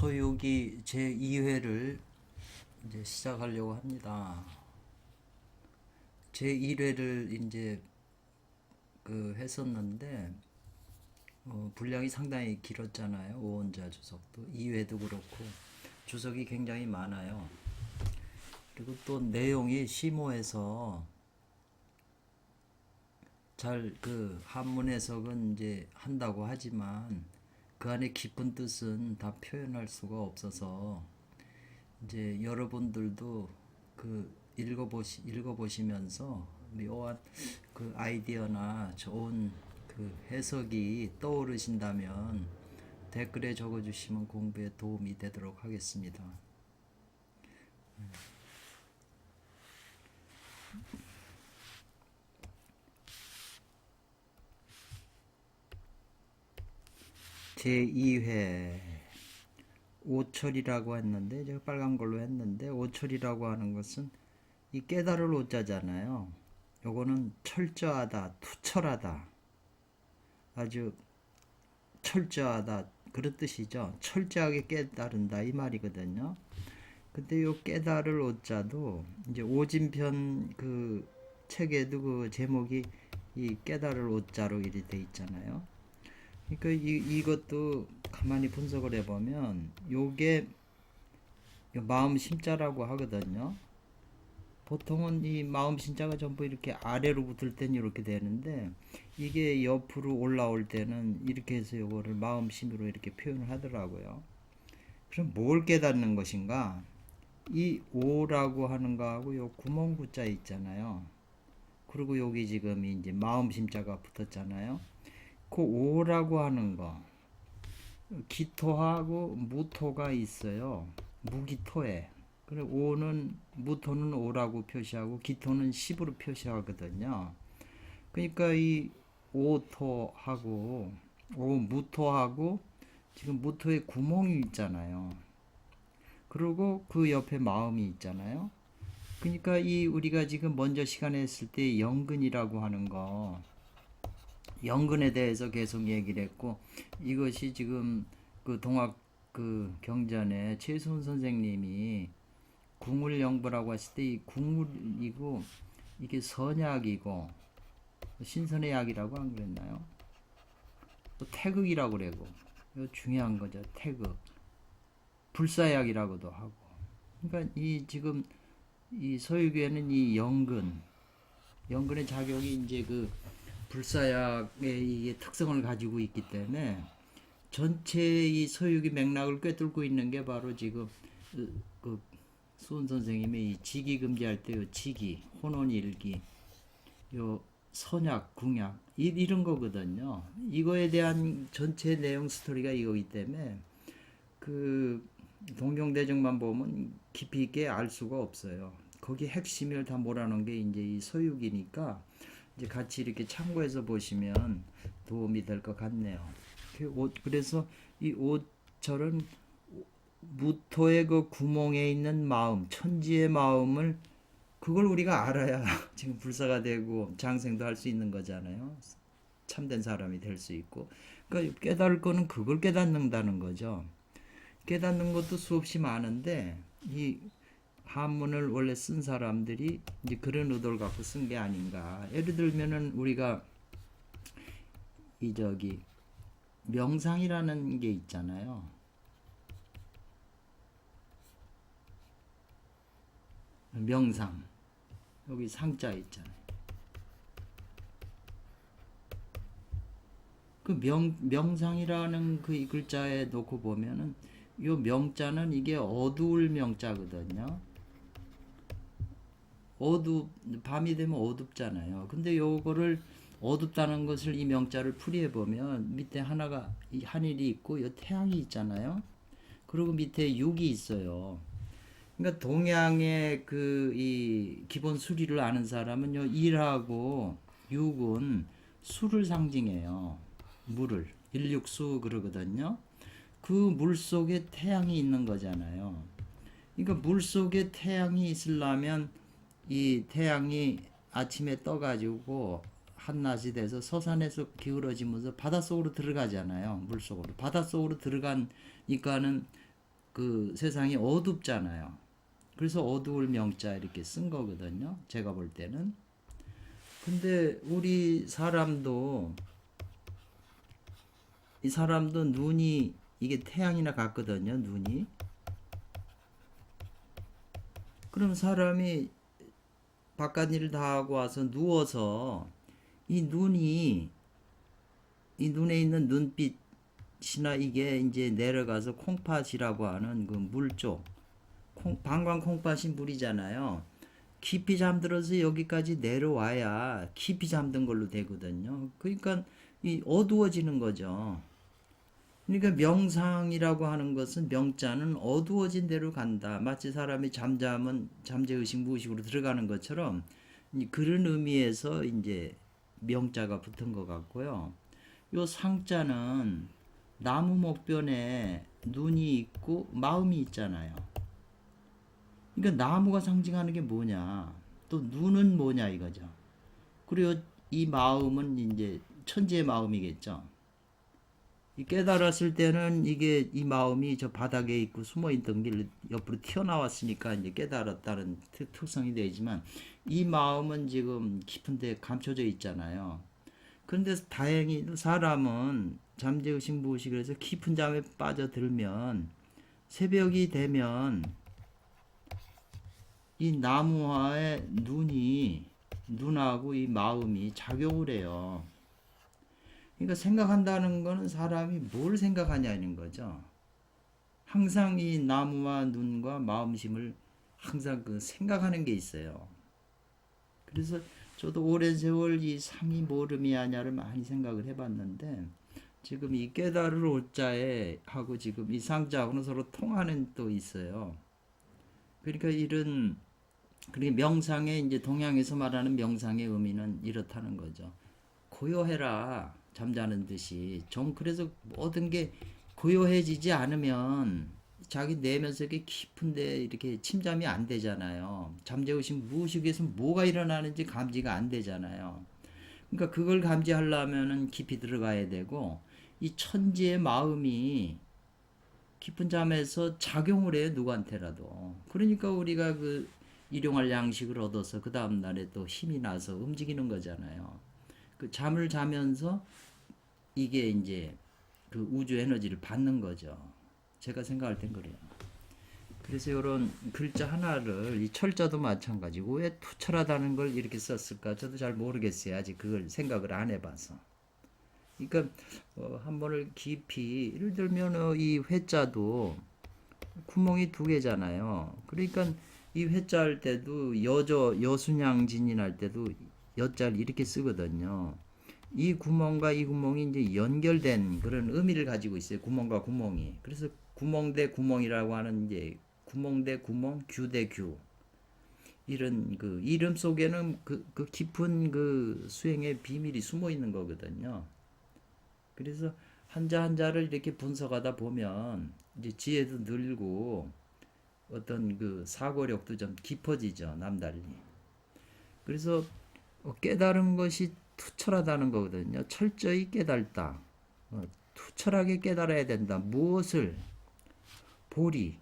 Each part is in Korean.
소유기 제2회를 이제 시작하려고 합니다. 제1회를 이제 했었는데 분량이 상당히 길었잖아요. 오원자 주석도 2회도 그렇고 주석이 굉장히 많아요. 그리고 또 내용이 심오해서 잘 한문 해석은 이제 한다고 하지만 그 안에 깊은 뜻은 다 표현할 수가 없어서 이제 여러분들도 읽어보시면서 묘한 아이디어나 좋은 해석이 떠오르신다면 댓글에 적어주시면 공부에 도움이 되도록 하겠습니다. 제2회 오철이라고 했는데 제가 빨간 걸로 했는데 오철이라고 하는 것은 이 깨달을 오자잖아요. 요거는 철저하다, 투철하다, 아주 철저하다 그런 뜻이죠. 철저하게 깨달은다 이 말이거든요. 근데 요 깨달을 오자도 이제 오진편 책에도 그 제목이 이 깨달을 오자로 이렇게 돼 있잖아요. 그러니까 이것도 가만히 분석을 해보면 요게 마음 심자라고 하거든요. 보통은 이 마음 심자가 전부 이렇게 아래로 붙을 때는 이렇게 되는데 이게 옆으로 올라올 때는 이렇게 해서 요거를 마음심으로 이렇게 표현을 하더라고요. 그럼 뭘 깨닫는 것인가? 이 오라고 하는 거하고 요 구멍구자 있잖아요. 그리고 여기 지금 이제 마음심자가 붙었잖아요. 그 오라고 하는 거 기토하고 무토가 있어요. 무기토에. 그래 오는 무토는 오라고 표시하고 기토는 10으로 표시하거든요. 그러니까 이 오토하고 오무토하고 지금 무토에 구멍이 있잖아요. 그리고 그 옆에 마음이 있잖아요. 그러니까 이 우리가 지금 먼저 시간에 했을 때 영근이라고 하는 거 영근에 대해서 계속 얘기를 했고 이것이 지금 동학 경전에 최수훈 선생님이 궁울영부라고 했을 때 이 궁울이고 이게 선약이고 신선의 약이라고 안 그랬나요? 또 태극이라고 그러고 이거 중요한 거죠. 태극 불사약이라고도 하고 그러니까 이 지금 이 서유교에는 이 영근의 작용이 이제 불사약의 이게 특성을 가지고 있기 때문에 전체 이 서유기 맥락을 꿰뚫고 있는 게 바로 지금 수은 선생님이 이 지기 금지할 때 요 지기, 혼혼일기, 요 선약, 궁약 이런 거거든요. 이거에 대한 전체 내용 스토리가 이거기 때문에 동경대정만 보면 깊이 있게 알 수가 없어요. 거기 핵심을 다 몰아넣은 게 이제 이 서유기니까 이제 같이 이렇게 참고해서 보시면 도움이 될 것 같네요. 그래서 이 오철은 무토의 그 구멍에 있는 마음, 천지의 마음을 그걸 우리가 알아야 지금 불사가 되고 장생도 할 수 있는 거잖아요. 참된 사람이 될 수 있고. 그러니까 깨달을 거는 그걸 깨닫는다는 거죠. 깨닫는 것도 수없이 많은데 이 한문을 원래 쓴 사람들이 이제 그런 의도를 갖고 쓴 게 아닌가. 예를 들면은 우리가 명상이라는 게 있잖아요. 명상. 여기 상자 있잖아요. 명상이라는 이 글자에 놓고 보면은 요 명자는 이게 어두울 명자거든요. 밤이 되면 어둡잖아요. 근데 요거를 어둡다는 것을 이 명자를 풀이해 보면 밑에 하늘이 있고 요 태양이 있잖아요. 그리고 밑에 육이 있어요. 그러니까 동양의 이 기본 수리를 아는 사람은 요 일하고 육은 수를 상징해요. 물을 일육수 그러거든요. 그 물 속에 태양이 있는 거잖아요. 그러니까 물 속에 태양이 있으려면 이 태양이 아침에 떠가지고 한낮이 돼서 서산에서 기울어지면서 바닷속으로 들어가잖아요. 물속으로. 바닷속으로 들어가니까는 그 세상이 어둡잖아요. 그래서 어두울 명자 이렇게 쓴 거거든요. 제가 볼 때는. 근데 우리 사람도 이 사람도 눈이 이게 태양이나 같거든요. 눈이. 그럼 사람이 바깥 일을 다 하고 와서 누워서 이 눈이 이 눈에 있는 눈빛이나 이게 이제 내려가서 콩팥이라고 하는 그 물 쪽, 방광 콩팥이 물이잖아요. 깊이 잠들어서 여기까지 내려와야 깊이 잠든 걸로 되거든요. 그러니까 이 어두워지는 거죠. 그러니까 명상이라고 하는 것은 명자는 어두워진 대로 간다. 마치 사람이 잠자면 잠재의식 무의식으로 들어가는 것처럼 그런 의미에서 이제 명자가 붙은 것 같고요. 요 상자는 나무 목변에 눈이 있고 마음이 있잖아요. 그러니까 나무가 상징하는 게 뭐냐, 또 눈은 뭐냐 이거죠. 그리고 이 마음은 이제 천지의 마음이겠죠. 이 깨달았을 때는 이게 이 마음이 저 바닥에 있고 숨어 있던 길 옆으로 튀어나왔으니까 이제 깨달았다는 특성이 되지만 이 마음은 지금 깊은 데 감춰져 있잖아요. 그런데 다행히 사람은 잠재의식 무의식을 해서 깊은 잠에 빠져들면 새벽이 되면 이 나무와의 눈하고 이 마음이 작용을 해요. 그러니까 생각한다는 거는 사람이 뭘 생각하냐는 거죠. 항상 이 나무와 눈과 마음심을 항상 그 생각하는 게 있어요. 그래서 저도 오랜 세월 이 상이 모름이 하냐를 많이 생각을 해봤는데 지금 이 깨달을 오자에 하고 지금 이 상자하고는 서로 통하는 또 있어요. 그러니까 그러니까 명상의 이제 동양에서 말하는 명상의 의미는 이렇다는 거죠. 고요해라, 잠자는 듯이. 좀 그래서 모든 게 고요해지지 않으면 자기 내면 속에 깊은데 이렇게 침잠이 안 되잖아요. 잠재의식 무의식에서 뭐가 일어나는지 감지가 안 되잖아요. 그러니까 그걸 감지하려면은 깊이 들어가야 되고 이 천지의 마음이 깊은 잠에서 작용을 해요. 누구한테라도. 그러니까 우리가 그 일용할 양식을 얻어서 그 다음 날에 또 힘이 나서 움직이는 거잖아요. 그 잠을 자면서 이게 이제 그 우주 에너지를 받는 거죠. 제가 생각할 땐 그래요. 그래서 이런 글자 하나를 이 철자도 마찬가지고 왜 투철하다는 걸 이렇게 썼을까 저도 잘 모르겠어요. 아직 그걸 생각을 안 해봐서. 그러니까 한 번을 깊이 예를 들면 이 회자도 구멍이 두 개잖아요. 그러니까 이 회자 할 때도 여순양진인 할 때도 여자를 이렇게 쓰거든요. 이 구멍과 이 구멍이 이제 연결된 그런 의미를 가지고 있어요. 구멍과 구멍이. 그래서 구멍 대 구멍이라고 하는 이제 구멍 대 구멍, 규 대 규. 이런 그 이름 속에는 그 깊은 그 수행의 비밀이 숨어 있는 거거든요. 그래서 한자 한자를 이렇게 분석하다 보면 이제 지혜도 늘고 어떤 그 사고력도 좀 깊어지죠. 남달리. 그래서 깨달은 것이 투철하다는 거거든요. 철저히 깨달다. 투철하게 깨달아야 된다. 무엇을? 보리.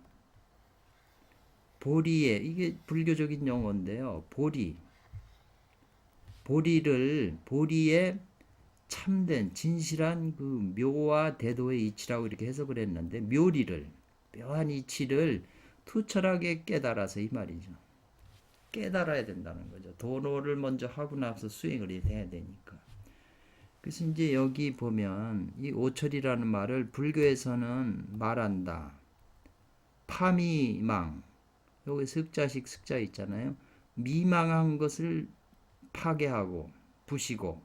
보리에 이게 불교적인 용어인데요. 보리에 참된 진실한 그 묘와 대도의 이치라고 이렇게 해석을 했는데 묘한 이치를 투철하게 깨달아서 이 말이죠. 깨달아야 된다는 거죠. 도노를 먼저 하고 나서 수행을 해야 되니까. 그래서 이제 여기 보면 이 오철이라는 말을 불교에서는 말한다. 파미망. 여기 석자식 석자 있잖아요. 미망한 것을 파괴하고 부시고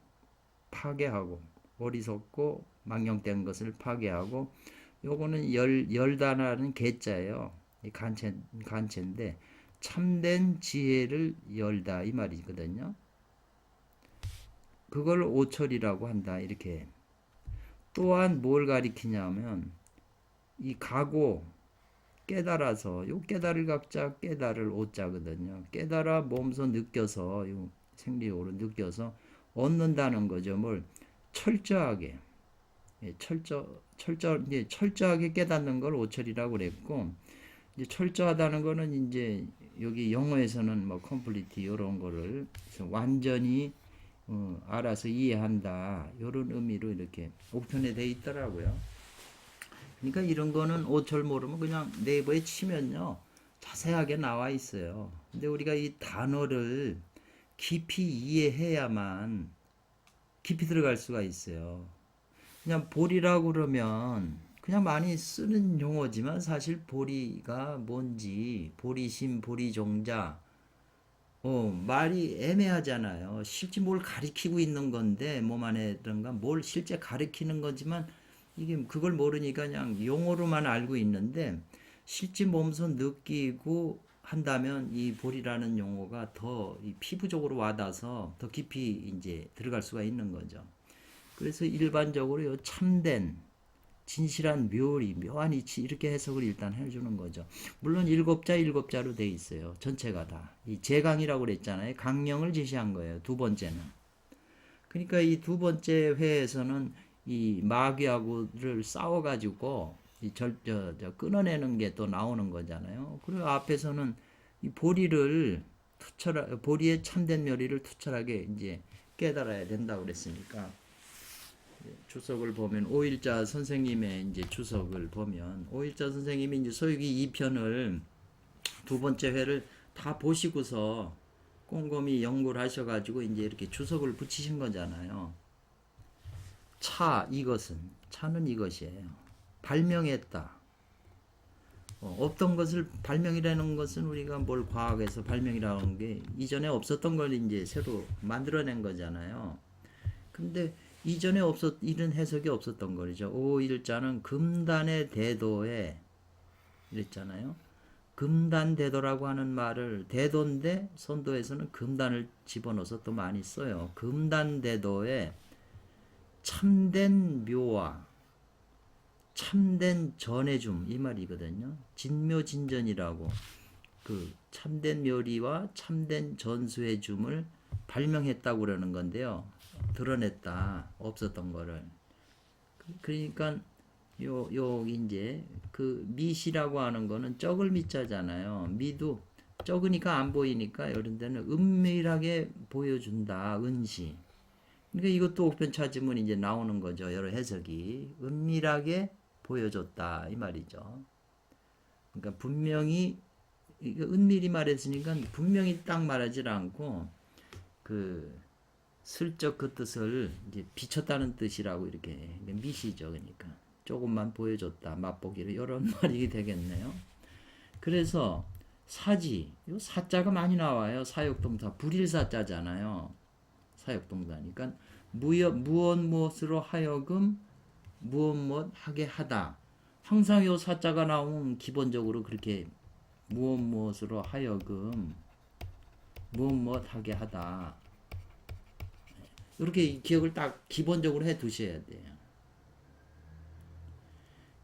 파괴하고 어리석고 망령된 것을 파괴하고 요거는 열다라는 개자예요. 간체인데 참된 지혜를 열다 이 말이거든요. 그걸 오철이라고 한다 이렇게. 또한 뭘 가리키냐면 이 각오 깨달아서 요 깨달을 각자 깨달을 오자거든요. 깨달아 몸소 느껴서 요 생리적으로 느껴서 얻는다는 거죠. 뭘 철저하게 예, 이제 철저하게 깨닫는 걸 오철이라고 그랬고, 이제 철저하다는 거는 이제 여기 영어에서는 뭐 컴플리트 이런 거를 완전히 알아서 이해한다 이런 의미로 이렇게 옥편에 돼 있더라고요. 그러니까 이런 거는 오철 모르면 그냥 네이버에 치면요 자세하게 나와 있어요. 근데 우리가 이 단어를 깊이 이해해야만 깊이 들어갈 수가 있어요. 그냥 보리라고 그러면 그냥 많이 쓰는 용어지만 사실 보리가 뭔지 보리심, 보리종자 말이 애매하잖아요. 실제 뭘 가리키고 있는 건데 몸 안에든가 뭘 실제 가리키는 거지만 이게 그걸 모르니까 그냥 용어로만 알고 있는데 실제 몸소 느끼고 한다면 이 보리라는 용어가 더 피부적으로 와닿아서 더 깊이 이제 들어갈 수가 있는 거죠. 그래서 일반적으로 요 참된 진실한 묘리, 묘한 이치 이렇게 해석을 일단 해주는 거죠. 물론 일곱 자로 돼 있어요. 전체가 다. 이 제강이라고 그랬잖아요. 강령을 제시한 거예요. 두 번째는. 그러니까 이 두 번째 회에서는 이 마귀하고를 싸워가지고 끊어내는 게 또 나오는 거잖아요. 그리고 앞에서는 이 보리의 참된 묘리를 투철하게 이제 깨달아야 된다고 그랬으니까 주석을 보면 오일자 선생님의 이제 주석을 보면 오일자 선생님이 이제 소유기 2편을 두 번째 회를 다 보시고서 꼼꼼히 연구를 하셔가지고 이제 이렇게 주석을 붙이신 거잖아요. 차는 이것이에요. 발명했다. 없던 것을 발명이라는 것은 우리가 뭘 과학에서 발명이라는 게 이전에 없었던 걸 이제 새로 만들어낸 거잖아요. 근데 이전에 이런 해석이 없었던 거죠. 오일자는 금단의 대도에 이랬잖아요. 금단대도라고 하는 말을 대도인데 선도에서는 금단을 집어넣어서 또 많이 써요. 금단대도에 참된 묘와 참된 전해줌 이 말이거든요. 진묘진전이라고 그 참된 묘리와 참된 전수해줌을 발명했다고 그러는 건데요. 드러냈다. 없었던 거를. 그러니까 요 이제 그 미시라고 하는 거는 적을 미자잖아요. 미도 적으니까 안 보이니까 이런 데는 은밀하게 보여준다. 은시. 그러니까 이것도 옥편 찾으면 이제 나오는 거죠. 여러 해석이 은밀하게 보여줬다 이 말이죠. 그러니까 분명히 은밀히 말했으니까 분명히 딱 말하지 않고 그 슬쩍 그 뜻을 이제 비쳤다는 뜻이라고 이렇게 미시죠. 그러니까 조금만 보여줬다 맛보기를 이런 말이 되겠네요. 그래서 사지 요 사자가 많이 나와요. 사역동사 불일사자잖아요. 사역동사니까 무엇으로 하여금 무엇 하게 하다. 항상 요 사자가 나오면 기본적으로 그렇게 무엇으로 하여금 무엇 하게 하다. 이렇게 기억을 딱 기본적으로 해 두셔야 돼요.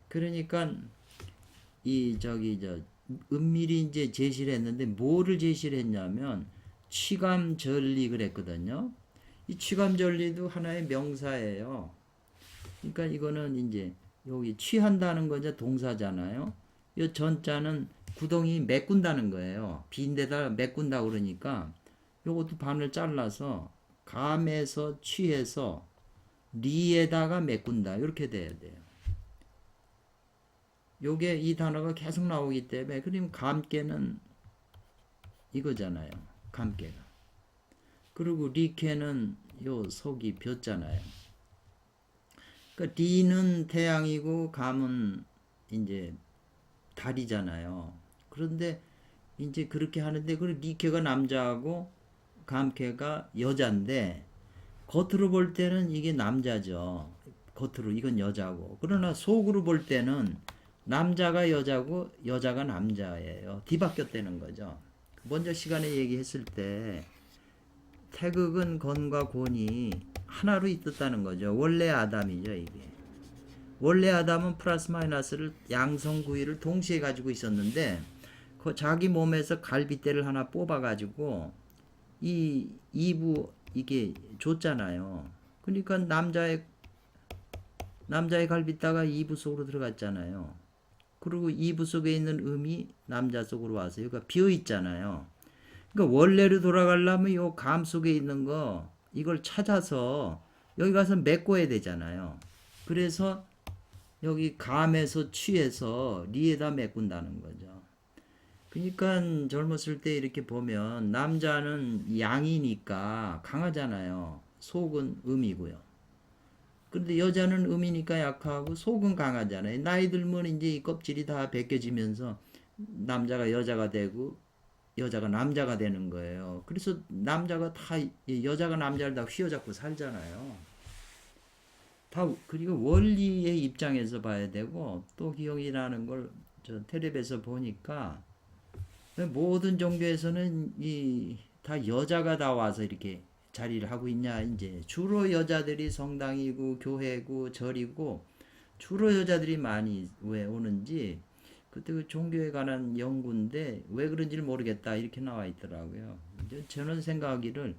그러니까 은밀히 이제 제시를 했는데 뭐를 제시를 했냐면 취감전리 그랬거든요. 이 취감전리도 하나의 명사예요. 그러니까 이거는 이제 여기 취한다는 건 이제 동사잖아요. 이 전자는 구덩이 메꾼다는 거예요. 빈데다 메꾼다 그러니까 요것도 반을 잘라서 감에서 취해서 리에다가 메꾼다 이렇게 돼야 돼요. 요게 이 단어가 계속 나오기 때문에 그럼 감깨는 이거잖아요. 감깨가. 그리고 리케는 요 속이 벼잖아요. 그러니까 리는 태양이고 감은 이제 달이잖아요. 그런데 이제 그렇게 하는데 그 리케가 남자하고 감캐가 여자인데 겉으로 볼 때는 이게 남자죠. 겉으로 이건 여자고. 그러나 속으로 볼 때는 남자가 여자고 여자가 남자예요. 뒤바뀌었다는 거죠. 먼저 시간에 얘기했을 때 태극은 건과 곤이 하나로 있었다는 거죠. 원래 아담이죠, 이게. 원래 아담은 플러스 마이너스를 양성구위를 동시에 가지고 있었는데 자기 몸에서 갈빗대를 하나 뽑아가지고 이 이부 이게 줬잖아요. 그러니까 남자의 남자의 갈빗다가 이부 속으로 들어갔잖아요. 그리고 이부 속에 있는 음이 남자 속으로 와서 여기가 비어 있잖아요. 그러니까 원래로 돌아가려면 요 감 속에 있는 거 이걸 찾아서 여기 가서 메꿔야 되잖아요. 그래서 여기 감에서 취해서 리에다 메꾼다는 거죠. 그러니까 젊었을 때 이렇게 보면 남자는 양이니까 강하잖아요. 속은 음이고요. 그런데 여자는 음이니까 약하고 속은 강하잖아요. 나이 들면 이제 이 껍질이 다 벗겨지면서 남자가 여자가 되고 여자가 남자가 되는 거예요. 그래서 남자가 다 여자가 남자를 다 휘어잡고 살잖아요. 다 그리고 원리의 입장에서 봐야 되고 또 기억이라는 걸 저 텔레비에서 보니까 모든 종교에서는 이 다 여자가 다 와서 이렇게 자리를 하고 있냐 이제 주로 여자들이 성당이고 교회고 절이고 주로 여자들이 많이 왜 오는지 그때 그 종교에 관한 연구인데 왜 그런지를 모르겠다 이렇게 나와 있더라고요. 저는 생각하기를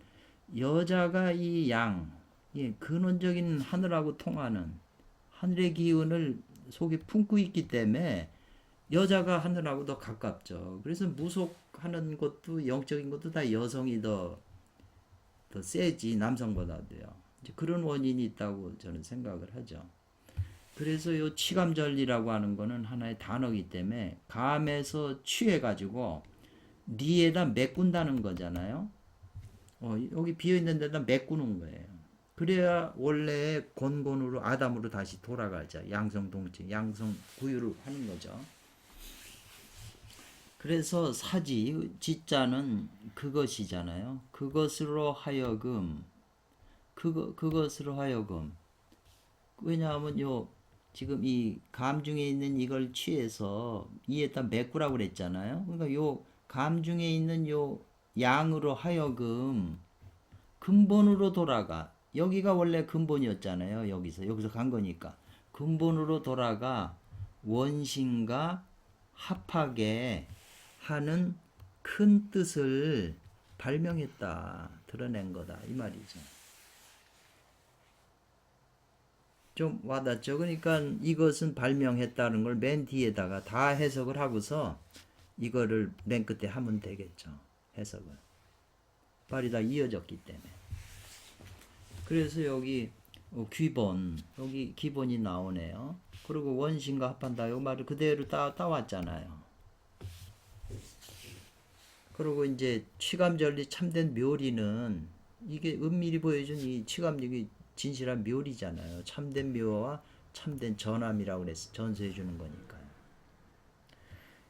여자가 이 양, 예, 근원적인 하늘하고 통하는 하늘의 기운을 속에 품고 있기 때문에 여자가 하늘하고 더 가깝죠. 그래서 무속하는 것도 영적인 것도 다 여성이 더 세지 남성보다도요. 이제 그런 원인이 있다고 저는 생각을 하죠. 그래서 요 치감절리라고 하는 거는 하나의 단어이기 때문에 감에서 취해가지고 니에다 메꾼다는 거잖아요. 여기 비어있는 데다 메꾸는 거예요. 그래야 원래의 본본으로 아담으로 다시 돌아가자. 양성동체, 양성구유를 하는 거죠. 그래서 사지, 지자는 그것이잖아요. 그것으로 하여금, 그것으로 하여금. 왜냐하면 지금 이 감 중에 있는 이걸 취해서 이에다 메꾸라고 그랬잖아요. 그러니까 요 감 중에 있는 요 양으로 하여금 근본으로 돌아가. 여기가 원래 근본이었잖아요. 여기서 간 거니까. 근본으로 돌아가 원신과 합하게 하는 큰 뜻을 발명했다. 드러낸 거다. 이 말이죠. 좀 와닿죠. 그러니까 이것은 발명했다는 걸 맨 뒤에다가 다 해석을 하고서 이거를 맨 끝에 하면 되겠죠. 해석을. 말이 다 이어졌기 때문에. 그래서 여기 기본, 여기 기본이 나오네요. 그리고 원신과 합한다. 이 말을 그대로 따왔잖아요. 그리고 이제 치감절리 참된 묘리는 이게 은밀히 보여준 이 치감력이 진실한 묘리잖아요. 참된 묘와 참된 전함이라고 그래서 전수해 주는 거니까요.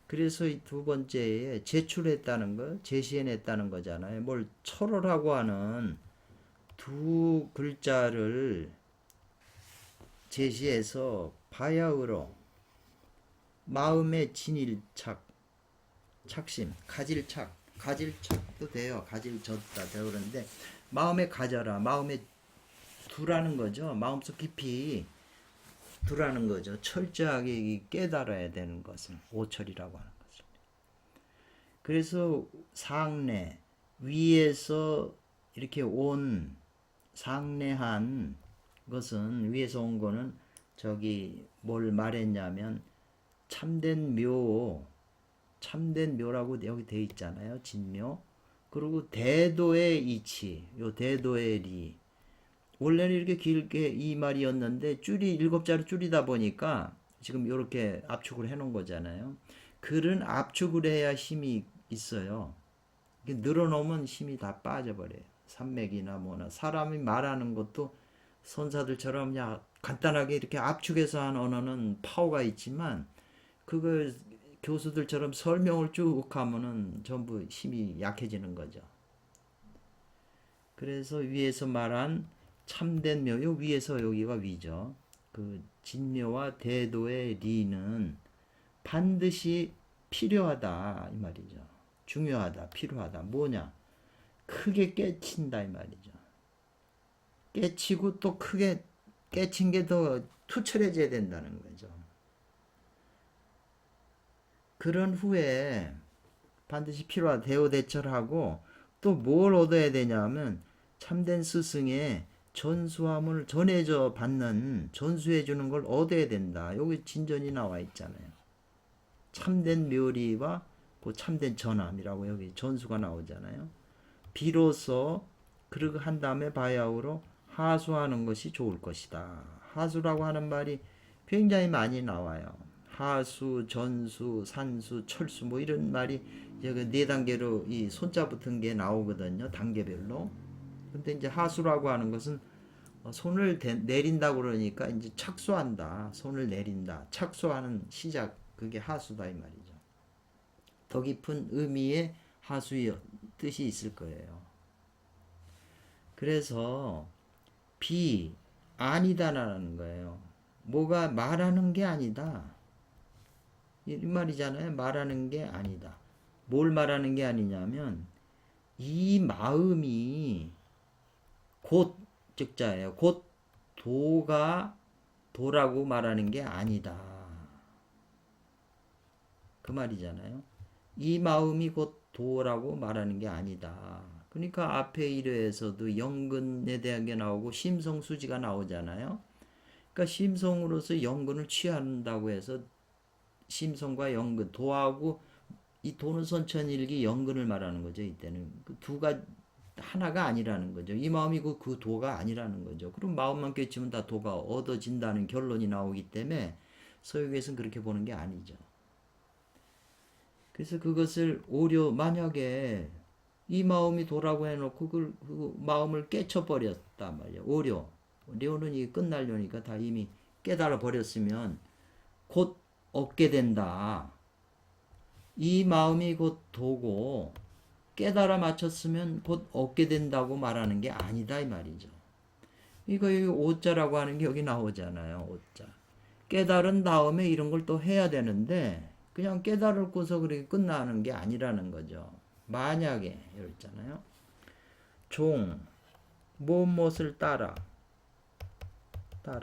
그래서 이 두 번째에 제출했다는 거, 제시해냈다는 거잖아요. 뭘 철호라고 하는 두 글자를 제시해서 바야흐로 마음의 진일착, 착심, 가질착도 돼요. 가질졌다 되어 그러는데 마음에 가져라, 마음에 두라는 거죠. 마음속 깊이 두라는 거죠. 철저하게 깨달아야 되는 것을 오철이라고 하는 것을. 그래서 상례 위에서 이렇게 온 상례한 것은 위에서 온 거는 저기 뭘 말했냐면 참된 묘라고 여기 돼 있잖아요. 진묘. 그리고 대도의 이치, 요 대도의 리. 원래는 이렇게 길게 이 말이었는데 일곱 자로 줄이다 보니까 지금 이렇게 압축을 해 놓은 거잖아요. 글은 압축을 해야 힘이 있어요. 늘어놓으면 힘이 다 빠져버려요. 산맥이나 뭐나 사람이 말하는 것도 선사들처럼 그냥 간단하게 이렇게 압축해서 한 언어는 파워가 있지만 그걸 교수들처럼 설명을 쭉 하면은 전부 힘이 약해지는 거죠. 그래서 위에서 말한 참된 묘, 요 위에서 여기가 위죠. 그 진묘와 대도의 리는 반드시 필요하다 이 말이죠. 중요하다, 필요하다. 뭐냐? 크게 깨친다 이 말이죠. 깨치고 또 크게 깨친 게 더 투철해져야 된다는 거죠. 그런 후에 반드시 필요하다. 대오대철하고 또 뭘 얻어야 되냐면 참된 스승의 전수함을 전해져 받는 전수해 주는 걸 얻어야 된다. 여기 진전이 나와 있잖아요. 참된 묘리와 그 참된 전함이라고 여기 전수가 나오잖아요. 비로소 그렇게 한 다음에 바야흐로 하수하는 것이 좋을 것이다. 하수라고 하는 말이 굉장히 많이 나와요. 하수, 전수, 산수, 철수 뭐 이런 말이 이제 그 네 단계로 이 손자 붙은 게 나오거든요. 단계별로. 근데 이제 하수라고 하는 것은 손을 내린다고 그러니까 이제 착수한다. 손을 내린다. 착수하는 시작. 그게 하수다 이 말이죠. 더 깊은 의미의 하수의 뜻이 있을 거예요. 그래서 아니다라는 거예요. 뭐가 말하는 게 아니다. 이 말이잖아요. 말하는 게 아니다. 뭘 말하는 게 아니냐면 이 마음이 곧 즉자예요. 곧 도라고 말하는 게 아니다. 그 말이잖아요. 이 마음이 곧 도라고 말하는 게 아니다. 그러니까 앞에 1회에서도 영근에 대한 게 나오고 심성수지가 나오잖아요. 그러니까 심성으로서 영근을 취한다고 해서 심성과 영근, 도하고 이 도는 선천일기 영근을 말하는 거죠. 이때는 그 두가 하나가 아니라는 거죠. 이 마음이 그 도가 아니라는 거죠. 그럼 마음만 깨치면 다 도가 얻어진다는 결론이 나오기 때문에 서유에서는 그렇게 보는 게 아니죠. 그래서 그것을 오히려 만약에 이 마음이 도라고 해놓고 그 마음을 깨쳐버렸단 말이야. 오히려 료는 이 끝날려니까 다 이미 깨달아 버렸으면 곧 얻게 된다. 이 마음이 곧 도고 깨달아 맞췄으면 곧 얻게 된다고 말하는 게 아니다 이 말이죠. 이거 여기 오자라고 하는 게 여기 나오잖아요. 오자. 깨달은 다음에 이런 걸 또 해야 되는데 그냥 깨달고서 그렇게 끝나는 게 아니라는 거죠. 만약에 이랬잖아요. 무엇을 따라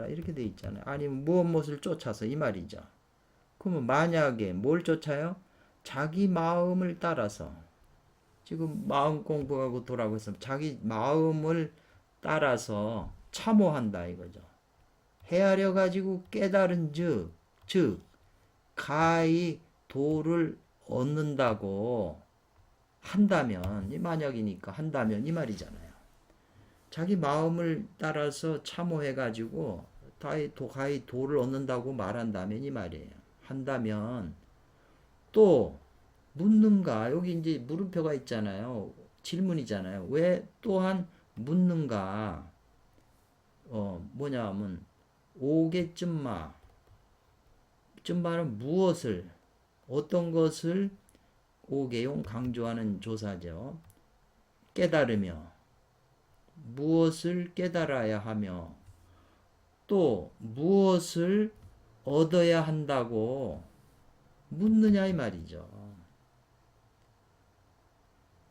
이렇게 돼 있잖아요. 아니면 무엇을 쫓아서 이 말이죠. 그러면 만약에 뭘 쫓아요? 자기 마음을 따라서 지금 마음 공부하고 도라고 했으면 자기 마음을 따라서 참호한다 이거죠. 헤아려 가지고 깨달은 즉 가히 도를 얻는다고 한다면 이 만약이니까 한다면 이 말이잖아요. 자기 마음을 따라서 참호해 가지고 가히 도를 얻는다고 말한다면 이 말이에요. 한다면 또 묻는가? 여기 이제 물음표가 있잖아요. 질문이잖아요. 왜 또한 묻는가? 뭐냐면 오게쯤마. 쯤마는 무엇을 어떤 것을 오게용 강조하는 조사죠. 깨달으며 무엇을 깨달아야 하며 또 무엇을 얻어야 한다고 묻느냐 이 말이죠.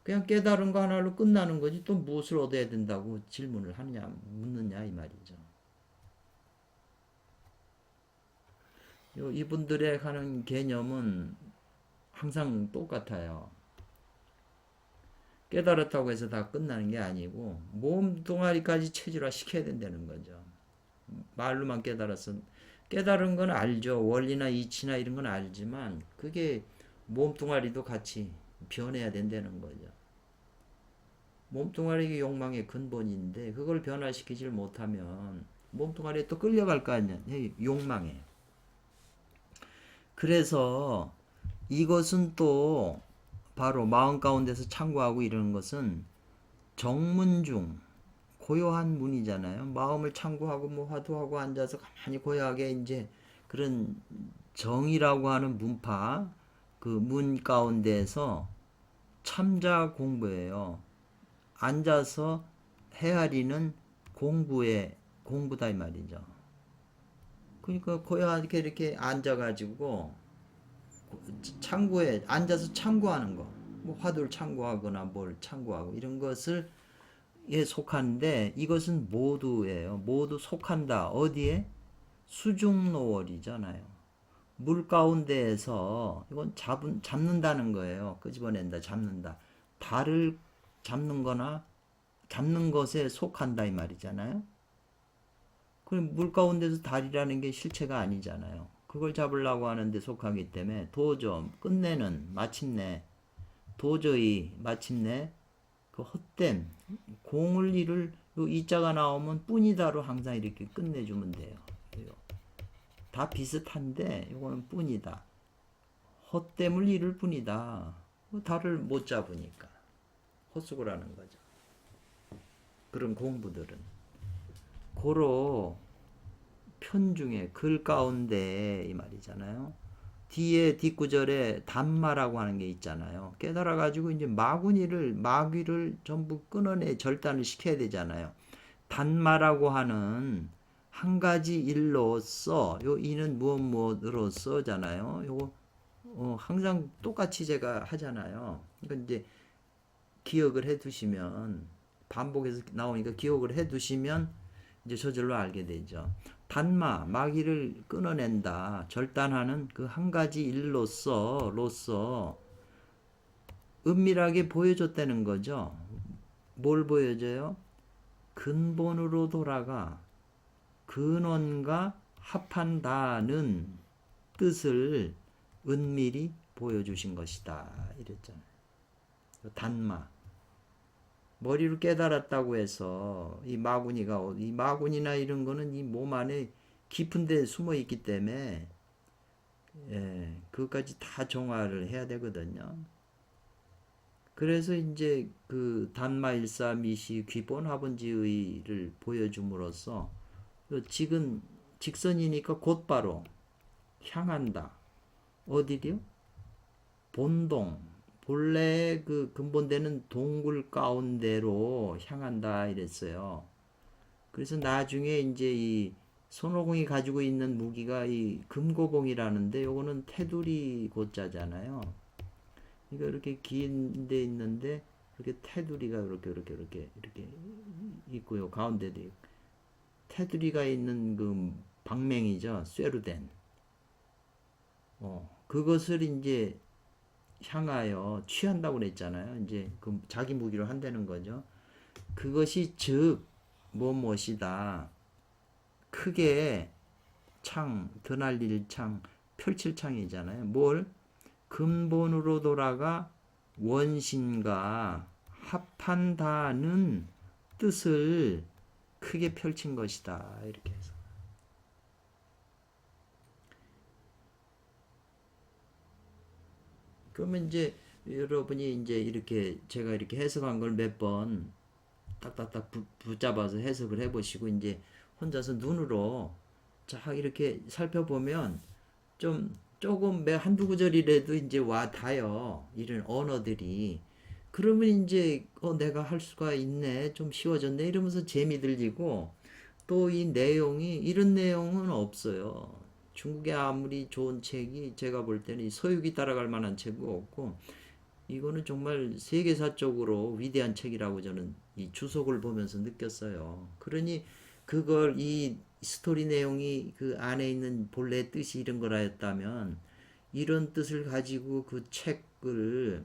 그냥 깨달은 거 하나로 끝나는 거지 또 무엇을 얻어야 된다고 질문을 하느냐 묻느냐 이 말이죠. 이분들의 하는 개념은 항상 똑같아요. 깨달았다고 해서 다 끝나는 게 아니고 몸뚱아리까지 체질화 시켜야 된다는 거죠. 말로만 깨달은 건 알죠. 원리나 이치나 이런 건 알지만 그게 몸뚱아리도 같이 변해야 된다는 거죠. 몸뚱아리가 욕망의 근본인데 그걸 변화시키질 못하면 몸뚱아리에 또 끌려갈 거 아니야. 욕망에. 그래서 이것은 또 바로 마음 가운데서 참고하고 이러는 것은 정문 중 고요한 문이잖아요. 마음을 참고하고 뭐 화두하고 앉아서 가만히 고요하게 이제 그런 정이라고 하는 문파 그 문 가운데에서 참자 공부예요. 앉아서 헤아리는 공부다 이 말이죠. 그러니까 고요하게 이렇게 앉아가지고 앉아서 참고하는 거, 뭐 화두를 참고하거나 뭘 참고하고 이런 것을 에 속하는데 이것은 모두예요. 모두 속한다. 어디에? 수중노월이잖아요. 물 가운데에서 이건 잡는다는 거예요. 끄집어낸다, 잡는다. 달을 잡는 거나 잡는 것에 속한다 이 말이잖아요. 그럼 물 가운데서 달이라는 게 실체가 아니잖아요. 그걸 잡으려고 하는데 속하기 때문에 도저 끝내는 마침내 도저히 마침내 그 헛된 공을 이룰 요 이자가 나오면 뿐이다로 항상 이렇게 끝내주면 돼요. 다 비슷한데 이거는 뿐이다. 헛됨을 이룰 뿐이다. 달을 못 잡으니까 헛수고를 하는 거죠. 그런 공부들은 고로 편 중에 글 가운데 이 말이잖아요. 뒤에 뒷구절에 단마라고 하는 게 있잖아요. 깨달아 가지고 이제 마귀를 전부 끊어내 절단을 시켜야 되잖아요. 단마라고 하는 한 가지 일로써 요 이는 무엇으로써잖아요. 요거 항상 똑같이 제가 하잖아요. 그러니까 이제 기억을 해 두시면 반복해서 나오니까 기억을 해 두시면 이제 저절로 알게 되죠. 단마, 마귀를 끊어낸다, 절단하는 그 한 가지 일로서 은밀하게 보여줬다는 거죠. 뭘 보여줘요? 근본으로 돌아가 근원과 합한다는 뜻을 은밀히 보여주신 것이다. 이랬잖아요. 단마. 머리로 깨달았다고 해서 이 마구니나 이런 거는 이 몸 안에 깊은 데 숨어 있기 때문에 그것까지 다 정화를 해야 되거든요. 그래서 이제 그 단마일사미시 귀본화본지의를 보여줌으로써 지금 직선이니까 곧바로 향한다. 어디요? 본동. 본래의 그 근본되는 동굴 가운데로 향한다 이랬어요. 그래서 나중에 이제 이 손오공이 가지고 있는 무기가 이 금고봉이라는데 요거는 테두리 고자잖아요. 그러니까 이렇게 긴 데 있는데 이렇게 테두리가 이렇게 있고요. 가운데도 있고. 테두리가 있는 그 방맹이죠. 쇠로 된. 그것을 이제 향하여 취한다고 그랬잖아요. 이제 그 자기 무기로 한다는 거죠. 그것이 즉 무엇이다. 크게 창, 드날릴 창, 펼칠 창이잖아요. 뭘? 근본으로 돌아가 원신과 합한다는 뜻을 크게 펼친 것이다. 이렇게 해서. 그러면 이제 여러분이 이제 이렇게 제가 이렇게 해석한 걸 몇 번 딱딱딱 붙잡아서 해석을 해보시고 이제 혼자서 눈으로 쫙 이렇게 살펴보면 좀 조금 매 한두 구절이라도 이제 와 닿아요. 이런 언어들이. 그러면 이제 내가 할 수가 있네. 좀 쉬워졌네. 이러면서 재미 들리고 또 이 내용이 이런 내용은 없어요. 중국에 아무리 좋은 책이 제가 볼 때는 서유기 따라갈 만한 책은 없고 이거는 정말 세계사적으로 위대한 책이라고 저는 이 주석을 보면서 느꼈어요. 그러니 그걸 이 스토리 내용이 그 안에 있는 본래 뜻이 이런 거라였다면 이런 뜻을 가지고 그 책을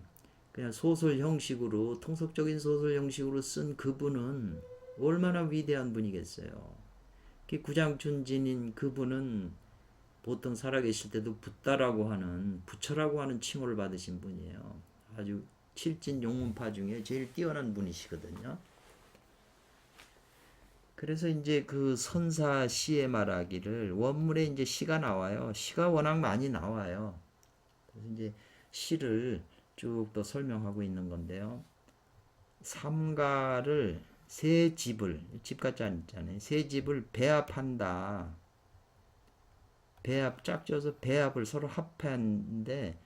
그냥 소설 형식으로 통속적인 소설 형식으로 쓴 그분은 얼마나 위대한 분이겠어요. 구장춘진인 그분은 보통 살아계실 때도 부처라고 하는 칭호를 받으신 분이에요. 아주 칠진 용문파 중에 제일 뛰어난 분이시거든요. 그래서 이제 그 선사 시의 말하기를 원문에 이제 시가 나와요. 시가 워낙 많이 나와요. 그래서 이제 시를 쭉 또 설명하고 있는 건데요. 삼가를 세 집을 집 같지 않잖아요. 세 집을 배합한다. 배합 짝져서 배합을 서로 합했는데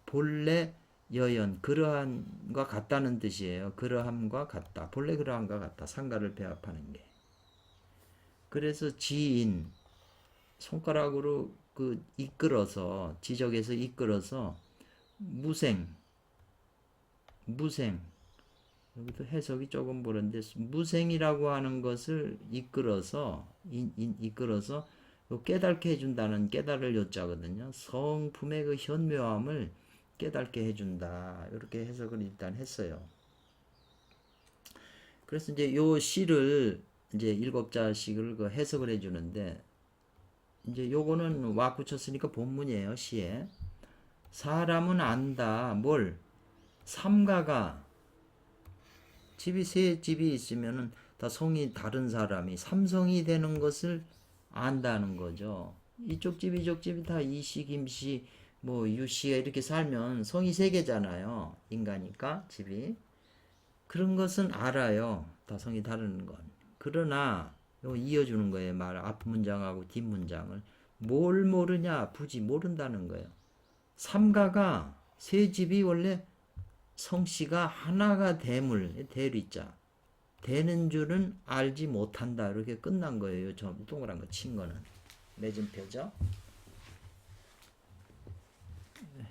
본래 여연 그러한과 같다는 뜻이에요. 그러함과 같다. 본래 그러함과 같다. 상가를 배합하는 게. 그래서 지인 손가락으로 그 이끌어서 지적해서 이끌어서 무생 여기도 해석이 조금 그런데 무생이라고 하는 것을 이끌어서 깨닫게 해준다는 깨달을 요자거든요. 성품의 그 현묘함을 깨닫게 해준다. 이렇게 해석을 일단 했어요. 그래서 이제 요 시를 이제 7자씩을 그 해석을 해주는데, 이제 요거는 와 붙였으니까 본문이에요. 시에. 사람은 안다. 뭘? 삼가가. 집이 세 집이 있으면은 다 성이 다른 사람이 삼성이 되는 것을 안다는 거죠. 이쪽 집 이쪽 집이 다 이씨 김씨 뭐 유씨가 이렇게 살면 성이 세 개잖아요. 인간이니까 집이. 그런 것은 알아요. 다 성이 다른 건. 그러나 요 이어주는 거예요. 말 앞 문장하고 뒷 문장을. 뭘 모르냐? 굳이 모른다는 거예요. 삼가가 세 집이 원래 성씨가 하나가 대물 대리자 되는 줄은 알지 못한다. 이렇게 끝난 거예요. 저 동그란 거 친 거는 매진표죠.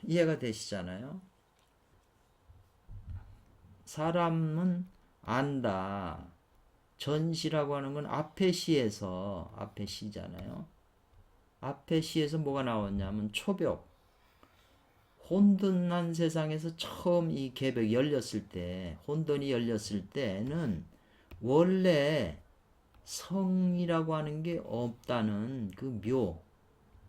이해가 되시잖아요. 사람은 안다. 전시라고 하는 건 앞에 시에서 앞에 시잖아요. 앞에 시에서 뭐가 나왔냐면 초벽. 혼돈난 세상에서 처음 이 개벽이 열렸을 때, 혼돈이 열렸을 때는 원래 성이라고 하는 게 없다는 그 묘.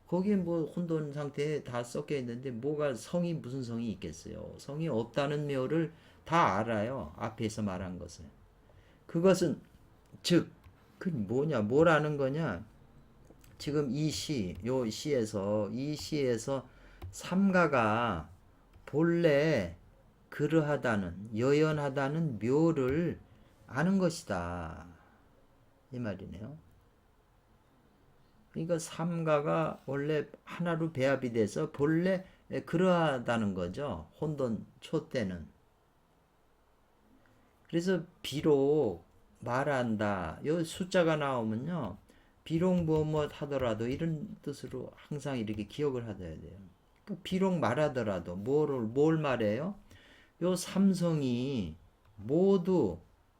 거기에 뭐 혼돈 상태에 다 섞여 있는데 뭐가 성이 무슨 성이 있겠어요. 성이 없다는 묘를 다 알아요. 앞에서 말한 것은. 그것은 즉, 그 뭐냐, 뭐라는 거냐. 지금 이 시, 요 시에서, 이 시에서 삼가가 본래 그러하다는, 여연하다는 묘를 아는 것이다. 이 말이네요. 그러니까 삼가가 원래 하나로 배합이 돼서 본래 그러하다는 거죠. 혼돈 초 때는. 그래서 비록 말한다. 요 숫자가 나오면요. 비록 뭐 하더라도 이런 뜻으로 항상 이렇게 기억을 하셔야 돼요. 그러니까 비록 말하더라도 뭘 말해요? 요 삼성이 모두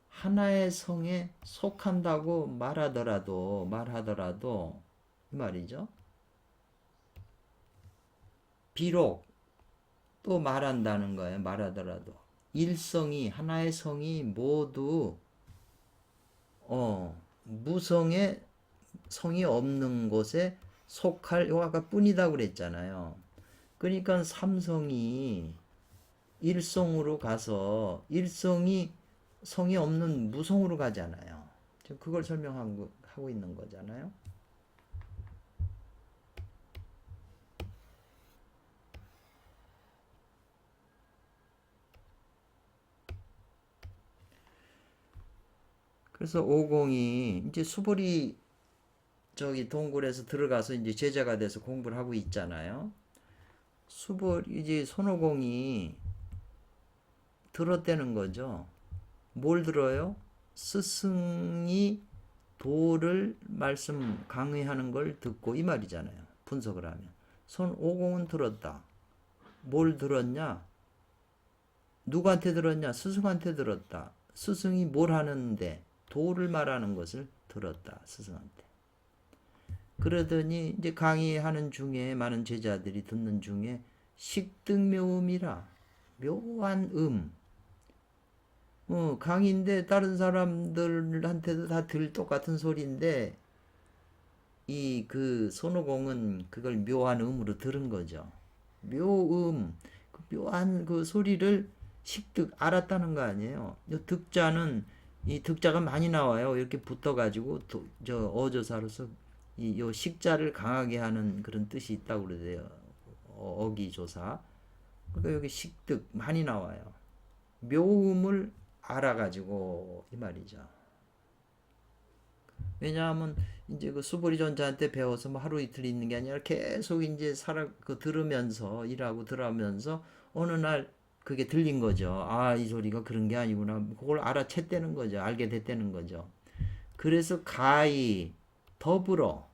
하나의 성에 속한다고 말하더라도 이 말이죠. 비록 또 말한다는 거예요. 말하더라도 일성이 하나의 성이 모두 무성의 성이 없는 곳에 속할 요 아까 뿐이다 그랬잖아요. 그러니까 삼성이 일성으로 가서 일성이 성이 없는 무성으로 가잖아요. 지금 그걸 설명하고 있는 거잖아요. 그래서 오공이 이제 수보리 저기 동굴에서 들어가서 이제 제자가 돼서 공부를 하고 있잖아요. 이제 손오공이 들었다는 거죠. 뭘 들어요? 스승이 도를 말씀 강의하는 걸 듣고 이 말이잖아요. 분석을 하면. 손오공은 들었다. 뭘 들었냐? 누구한테 들었냐? 스승한테 들었다. 스승이 뭘 하는데 도를 말하는 것을 들었다. 스승한테. 그러더니 이제 강의하는 중에 많은 제자들이 듣는 중에 식등묘음이라 묘한 강의인데 다른 사람들한테도 다 들 똑같은 소리인데 이 그 손오공은 그걸 묘한 음으로 들은 거죠. 묘음, 그 묘한 그 소리를 식득 알았다는 거 아니에요. 득자는 이 득자가 많이 나와요. 이렇게 붙어가지고 저 어조사로서 요 식자를 강하게 하는 그런 뜻이 있다고 그러대요. 어기조사. 그러니까 여기 식득 많이 나와요. 묘음을 알아가지고 이 말이죠. 왜냐하면 이제 그 수보리 전자한테 배워서 뭐 하루 이틀 있는 게 아니라 계속 이제 들으면서 일하고 들으면서 어느 날 그게 들린 거죠. 아, 이 소리가 그런 게 아니구나. 그걸 알아챘다는 거죠. 알게 됐다는 거죠. 그래서 가히 더불어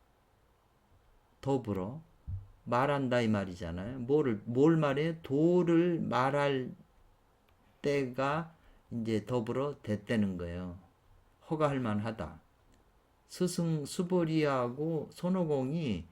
말한다 이 말이잖아요. 뭘 말해? 도를 말할 때가 이제 더불어 됐다는 거예요. 허가할 만하다. 스승 수보리하고 손오공이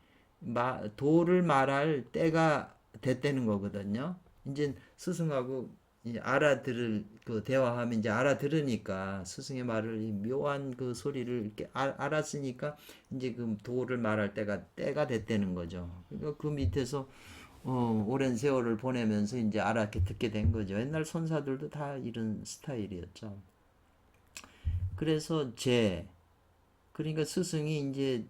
도를 말할 때가 됐다는 거거든요. 이제 스승하고 이 알아들을 그 대화하면 이제 알아들으니까 스승의 말을 이 묘한 그 소리를 이렇게 알았으니까 이제 그 도를 말할 때가 됐다는 거죠. 그러니까 그 밑에서 오랜 세월을 보내면서 이제 알아듣게 듣게 된 거죠. 옛날 선사들도 다 이런 스타일이었죠. 그래서 그러니까 스승이 이제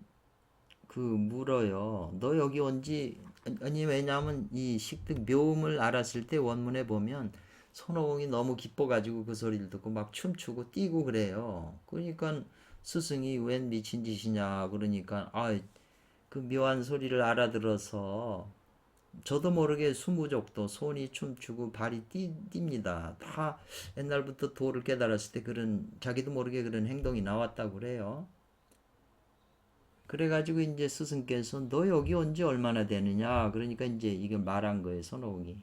그 물어요. 너 여기 온지 아니 왜냐하면 이 식득 묘음을 알았을 때 원문에 보면 손오공이 너무 기뻐가지고 그 소리를 듣고 막 춤추고 뛰고 그래요. 그러니까 스승이 웬 미친 짓이냐 그러니까 그 묘한 소리를 알아들어서 저도 모르게 수무족도 손이 춤추고 발이 뜁니다. 다 옛날부터 도를 깨달았을 때 그런 자기도 모르게 그런 행동이 나왔다고 그래요. 그래가지고 이제 스승께서 너 여기 온 지 얼마나 되느냐 그러니까 이제 이걸 말한 거예요. 손오공이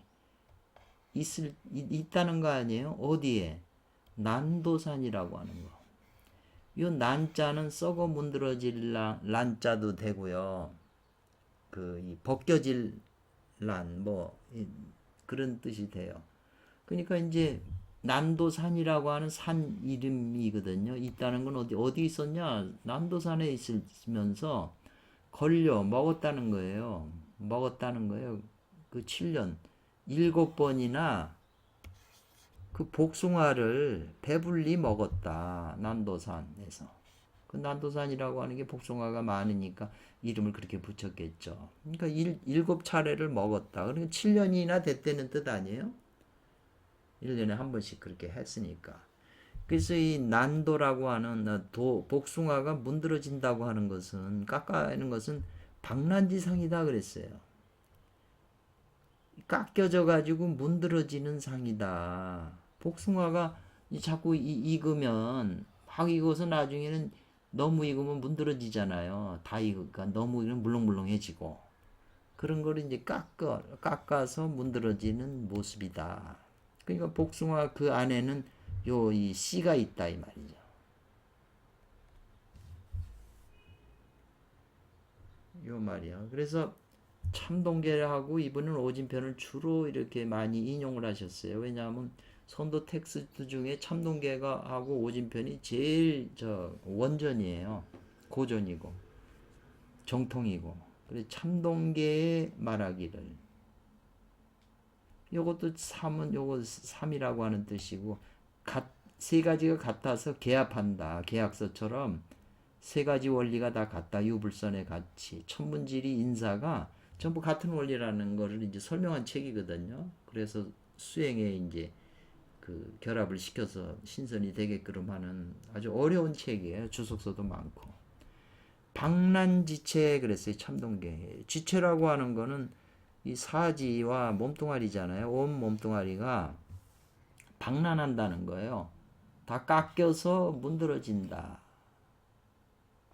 있다는 거 아니에요? 어디에? 난도산이라고 하는 거. 이 난자는 썩어 문드러질 난자도 되고요. 그 벗겨질 난 그런 뜻이 돼요. 그러니까 이제 난도산이라고 하는 산 이름이거든요. 있다는 건 어디 있었냐? 난도산에 있으면서 걸려 먹었다는 거예요. 먹었다는 거예요. 그 7년 7번이나 그 복숭아를 배불리 먹었다. 난도산에서. 그 난도산이라고 하는 게 복숭아가 많으니까 이름을 그렇게 붙였겠죠. 그러니까 7차례를 먹었다. 그러니까 7년이나 됐다는 뜻 아니에요? 1년에 한 번씩 그렇게 했으니까. 그래서 이 난도라고 하는 복숭아가 문드러진다고 하는 것은 깎아내는 것은 방난지상이다 그랬어요. 깎여져 가지고 문드러지는 상이다. 복숭아가 자꾸 익으면 막 익어서 나중에는 너무 익으면 문드러지잖아요. 다 익으니까 너무 익으면 물렁물렁해지고 그런 거를 이제 깎아서 문드러지는 모습이다. 그러니까 복숭아 그 안에는 이 씨가 있다 이 말이죠. 요 말이야. 그래서 참동계하고 이분은 오진편을 주로 이렇게 많이 인용을 하셨어요. 왜냐하면 선도 텍스트 중에 참동계가 하고 오진편이 제일 원전이에요. 고전이고 정통이고. 그래서 참동계의 말하기를 요것도 요거 삼이라고 하는 뜻이고 세 가지가 같아서 계합한다. 계약서처럼 세 가지 원리가 다 같다. 유불선의 가치, 천문지리 인사가 전부 같은 원리라는 것을 이제 설명한 책이거든요. 그래서 수행에 이제 그 결합을 시켜서 신선이 되게끔 하는 아주 어려운 책이에요. 주석서도 많고. 방난지체 그랬어요. 참동계. 지체라고 하는 거는 이 사지와 몸뚱아리잖아요. 온 몸뚱아리가 방난한다는 거예요. 다 깎여서 문드러진다.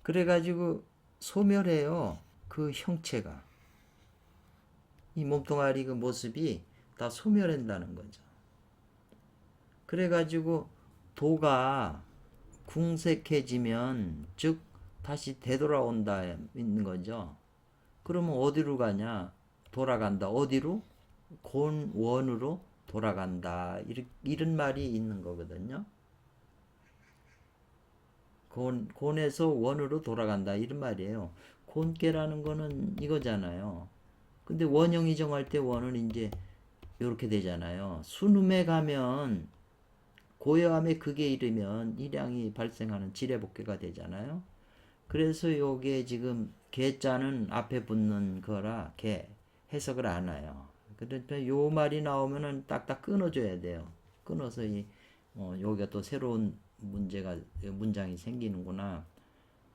그래가지고 소멸해요. 그 형체가. 이 몸뚱아리 그 모습이 다 소멸한다는 거죠. 그래가지고 도가 궁색해지면 즉 다시 되돌아온다 있는 거죠. 그러면 어디로 가냐? 돌아간다. 어디로? 곤원으로 돌아간다. 이런 말이 있는 거거든요. 곤에서 원으로 돌아간다. 이런 말이에요. 곤계라는 거는 이거잖아요. 근데 원형이 정할 때 원은 이제 이렇게 되잖아요. 순음에 가면 고여함에 극에 이르면 일양이 발생하는 지레복계가 되잖아요. 그래서 요게 지금 개자는 앞에 붙는 거라 개 해석을 안 해요. 그러니까 요 말이 나오면은 딱딱 끊어줘야 돼요. 끊어서 여기가 또 새로운 문장이 생기는구나.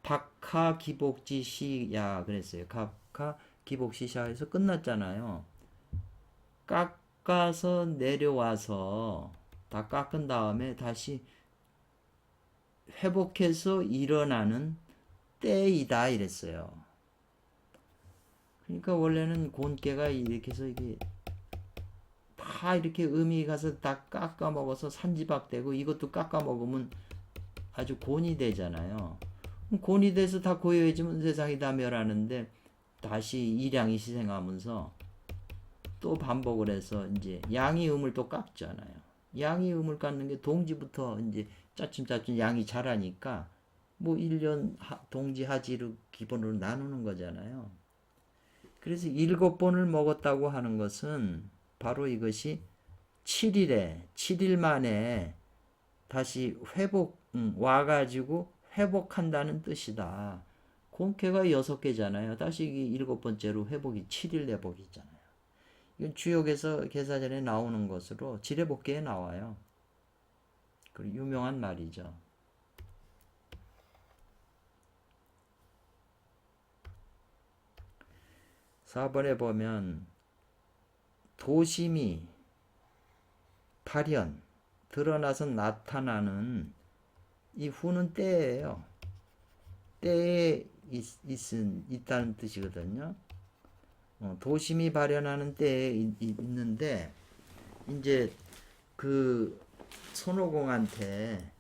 박하 기복지 시야 그랬어요. 박하 기복시 샤에서 끝났잖아요. 깎아서 내려와서 다 깎은 다음에 다시 회복해서 일어나는 때이다 이랬어요. 그러니까 원래는 곤깨가 이렇게 해서 이게 다 이렇게 음이 가서 다 깎아 먹어서 산지박되고 이것도 깎아 먹으면 아주 곤이 되잖아요. 곤이 돼서 다 고요해지면 세상이 다 멸하는데 다시 일양이 희생하면서 또 반복을 해서 이제 양이 음을 또 깎잖아요. 양이 음을 갖는 게 동지부터 이제 짜쯤짜쯤 양이 자라니까 뭐 1년 동지 하지를 기본으로 나누는 거잖아요. 그래서 7번을 먹었다고 하는 것은 바로 이것이 7일 만에 다시 와가지고 회복한다는 뜻이다. 공캐가 6개잖아요. 다시 7번째로 회복이 7일 회복이잖아요. 이건 주역에서 계사전에 나오는 것으로 지뢰복개에 나와요. 그 유명한 말이죠. 4번에 보면 도심이 발현 드러나서 나타나는 이 후는 때예요. 때에 있다는 뜻이거든요. 도심이 발현하는 때에 있는데 이제 그 손오공한테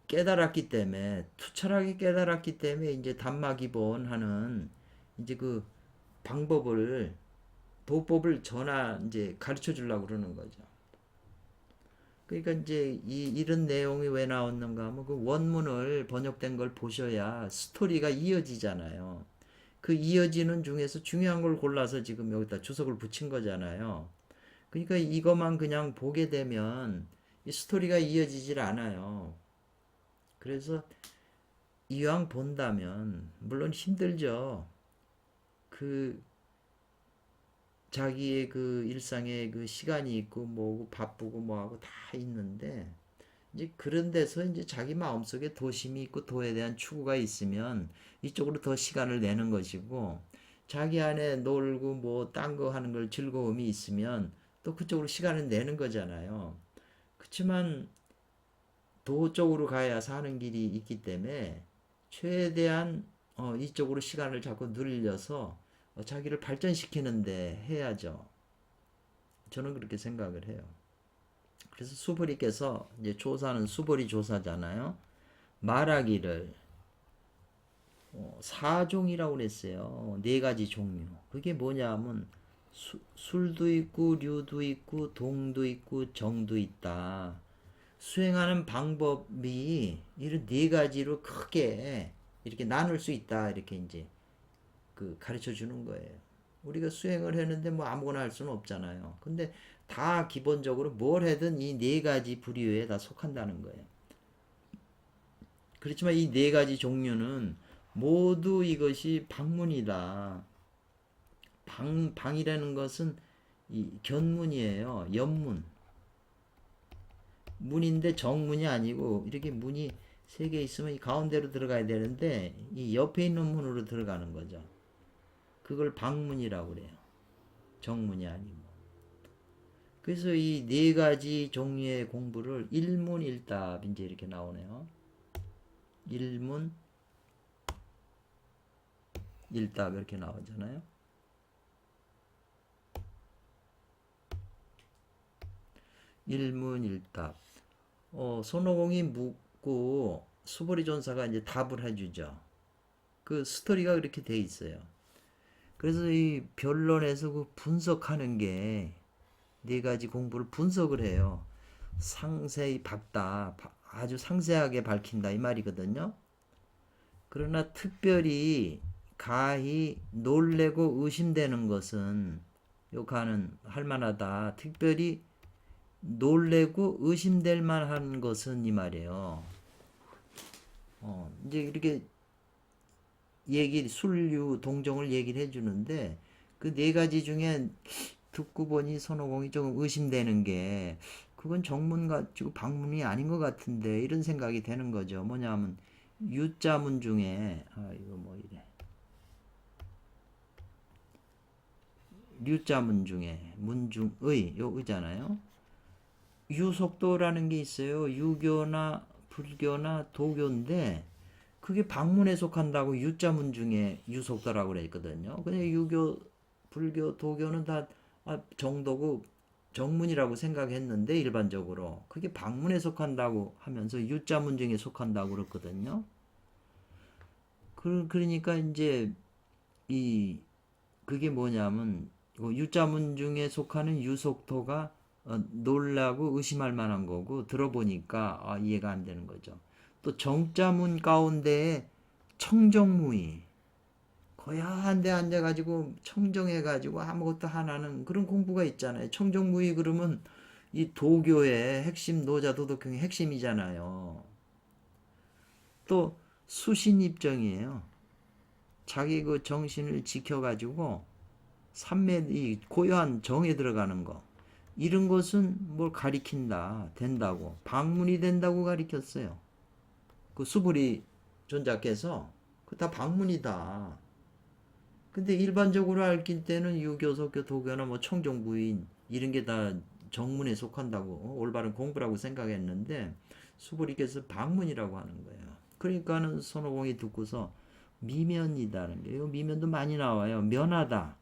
깨달았기 때문에 투철하게 깨달았기 때문에 이제 단마기본하는 이제 그 방법을 도법을 이제 가르쳐 주려고 그러는 거죠. 그러니까 이제 이런 내용이 왜 나왔는가 하면 그 원문을 번역된 걸 보셔야 스토리가 이어지잖아요. 그 이어지는 중에서 중요한 걸 골라서 지금 여기다 주석을 붙인 거잖아요. 그러니까 이것만 그냥 보게 되면 이 스토리가 이어지질 않아요. 그래서 이왕 본다면 물론 힘들죠. 그 자기의 그 일상에 그 시간이 있고 뭐고 바쁘고 뭐하고 다 있는데 이제 그런 데서 이제 자기 마음속에 도심이 있고 도에 대한 추구가 있으면 이쪽으로 더 시간을 내는 것이고 자기 안에 놀고 뭐 딴 거 하는 걸 즐거움이 있으면 또 그쪽으로 시간을 내는 거잖아요. 그렇지만 도 쪽으로 가야 사는 길이 있기 때문에 최대한 이쪽으로 시간을 자꾸 늘려서 자기를 발전시키는데 해야죠. 저는 그렇게 생각을 해요. 그래서 수보리께서 이제 조사는 수보리 조사잖아요. 말하기를 사종이라고 그랬어요. 4가지 종류. 그게 뭐냐면 술도 있고 류도 있고 동도 있고 정도 있다. 수행하는 방법이 이런 4가지로 크게 이렇게 나눌 수 있다. 이렇게 이제 그 가르쳐 주는 거예요. 우리가 수행을 했는데 뭐 아무거나 할 수는 없잖아요. 근데 다 기본적으로 뭘 해든 이 4가지 부류에 다 속한다는 거예요. 그렇지만 이 4가지 종류는 모두 이것이 방문이다. 방이라는 것은 이 견문이에요. 옆문. 문인데 정문이 아니고 이렇게 문이 3개 있으면 이 가운데로 들어가야 되는데 이 옆에 있는 문으로 들어가는 거죠. 그걸 방문이라고 그래요. 정문이 아니고. 그래서 이 4가지 종류의 공부를 일문일답 이제 이렇게 나오네요. 일문 일답 이렇게 나오잖아요. 일문일답. 손오공이 묻고 수보리 전사가 이제 답을 해주죠. 그 스토리가 그렇게 돼 있어요. 그래서 이 변론에서 그 분석하는 게 4가지 공부를 분석을 해요. 상세히 밝다. 아주 상세하게 밝힌다 이 말이거든요. 그러나 특별히 가히 놀래고 의심되는 것은 요가는 할만하다. 특별히 놀래고 의심될 만한 것은 이 말이에요. 이제 이렇게 술류 동종을 얘기를 해주는데 그 4가지 중에 듣고 보니 손오공이 조금 의심되는 게 그건 정문 가지고 방문이 아닌 것 같은데 이런 생각이 되는 거죠. 뭐냐면 유자문 중에 이거 뭐 이래 류자문 중에 문중의 요 의잖아요. 유속도라는 게 있어요. 유교나 불교나 도교인데 그게 방문에 속한다고 유자문 중에 유속도라고 그랬거든요. 근데 유교, 불교, 도교는 다 정도고 정문이라고 생각했는데 일반적으로 그게 방문에 속한다고 하면서 유자문 중에 속한다고 그랬거든요. 그러니까 이제 그게 뭐냐면 유자문 중에 속하는 유속도가 놀라고 의심할 만한 거고 들어보니까 이해가 안 되는 거죠. 또 정자문 가운데에 청정무의 고요한 데 앉아가지고 청정해가지고 아무것도 하나는 그런 공부가 있잖아요. 청정무의 그러면 이 도교의 핵심 노자 도덕경의 핵심이잖아요. 또 수신 입정이에요. 자기 그 정신을 지켜가지고 삼매 이 고요한 정에 들어가는 거 이런 것은 뭘 가리킨다 된다고 방문이 된다고 가리켰어요. 그 수부리 존자께서 그 다 방문이다. 근데 일반적으로 알길 때는 유교, 석교, 도교나 뭐 청정부인 이런 게 다 정문에 속한다고 올바른 공부라고 생각했는데 수부리께서 방문이라고 하는 거예요. 그러니까는 손오공이 듣고서 미면이다는 게, 요 미면도 많이 나와요. 면하다.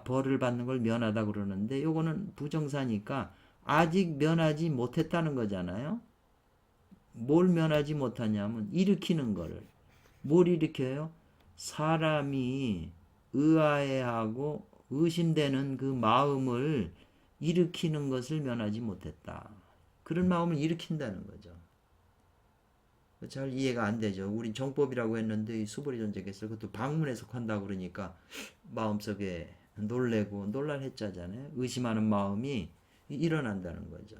벌을 받는 걸 면하다 그러는데 요거는 부정사니까 아직 면하지 못했다는 거잖아요. 뭘 면하지 못하냐면 일으키는 거를. 뭘 일으켜요? 사람이 의아해하고 의심되는 그 마음을 일으키는 것을 면하지 못했다. 그런 마음을 일으킨다는 거죠. 잘 이해가 안 되죠. 우린 정법이라고 했는데 이 수보리 전제께서 그것도 방문에 속한다 그러니까 마음속에 놀래고 놀랄해자잖아요. 의심하는 마음이 일어난다는 거죠.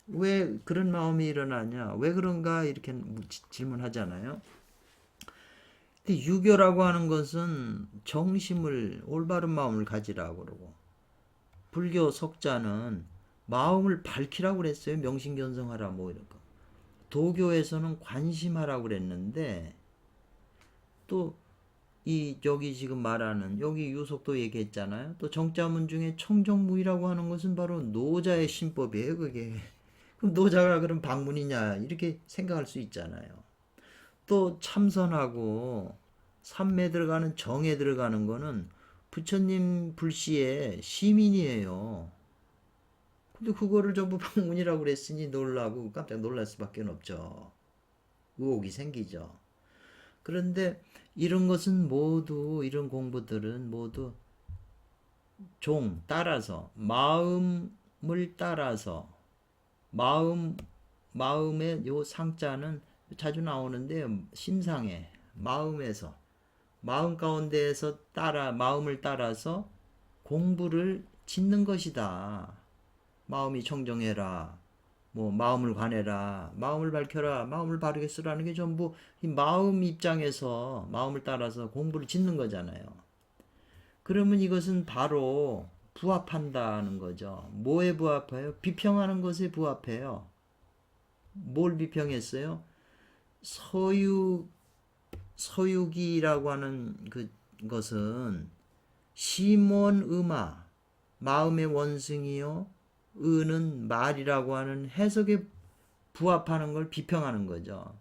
왜 그런 마음이 일어나냐? 왜 그런가? 이렇게 질문하잖아요. 근데 유교라고 하는 것은 정심을 올바른 마음을 가지라고 그러고 불교 석자는 마음을 밝히라고 그랬어요. 명심견성하라 뭐 이런 거. 도교에서는 관심하라고 그랬는데 또 이 여기 지금 말하는 여기 유속도 얘기했잖아요. 또 정자문 중에 청정무의라고 하는 것은 바로 노자의 신법이에요. 그게 그럼 노자가 그럼 방문이냐 이렇게 생각할 수 있잖아요. 또 참선하고 삼매 들어가는 정에 들어가는 거는 부처님 불시에 시민이에요. 근데 그거를 전부 방문이라고 그랬으니 놀라고 깜짝 놀랄 수밖에 없죠. 의혹이 생기죠. 그런데 이런 것은 모두 이런 공부들은 모두 따라서 마음을 따라서 마음의 요 상자는 자주 나오는데 심상에 마음에서 마음 가운데에서 마음을 따라서 공부를 짓는 것이다. 마음이 청정해라. 뭐 마음을 관해라. 마음을 밝혀라. 마음을 바르게 쓰라는 게 전부 이 마음 입장에서 마음을 따라서 공부를 짓는 거잖아요. 그러면 이것은 바로 부합한다는 거죠. 뭐에 부합해요? 비평하는 것에 부합해요. 뭘 비평했어요? 서유기라고 하는 것은 심원음아 마음의 원승이요 의는 말이라고 하는 해석에 부합하는 걸 비평하는 거죠.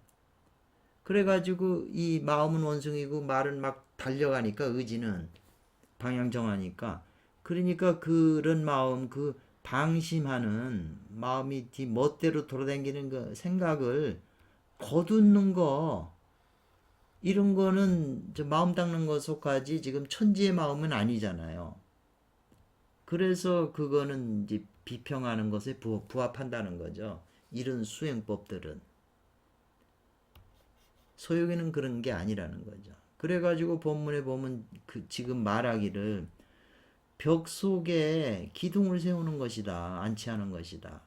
그래가지고 이 마음은 원승이고 말은 막 달려가니까 의지는 방향 정하니까 그러니까 그런 마음 그 방심하는 마음이 뒤 멋대로 돌아다니는 그 생각을 거두는 거 이런 거는 마음 닦는 거 속하지 지금 천지의 마음은 아니잖아요. 그래서 그거는 이제 비평하는 것에 부합한다는 거죠. 이런 수행법들은 소용에는 그런 게 아니라는 거죠. 그래가지고 본문에 보면 지금 말하기를 벽 속에 기둥을 세우는 것이다. 안치하는 것이다.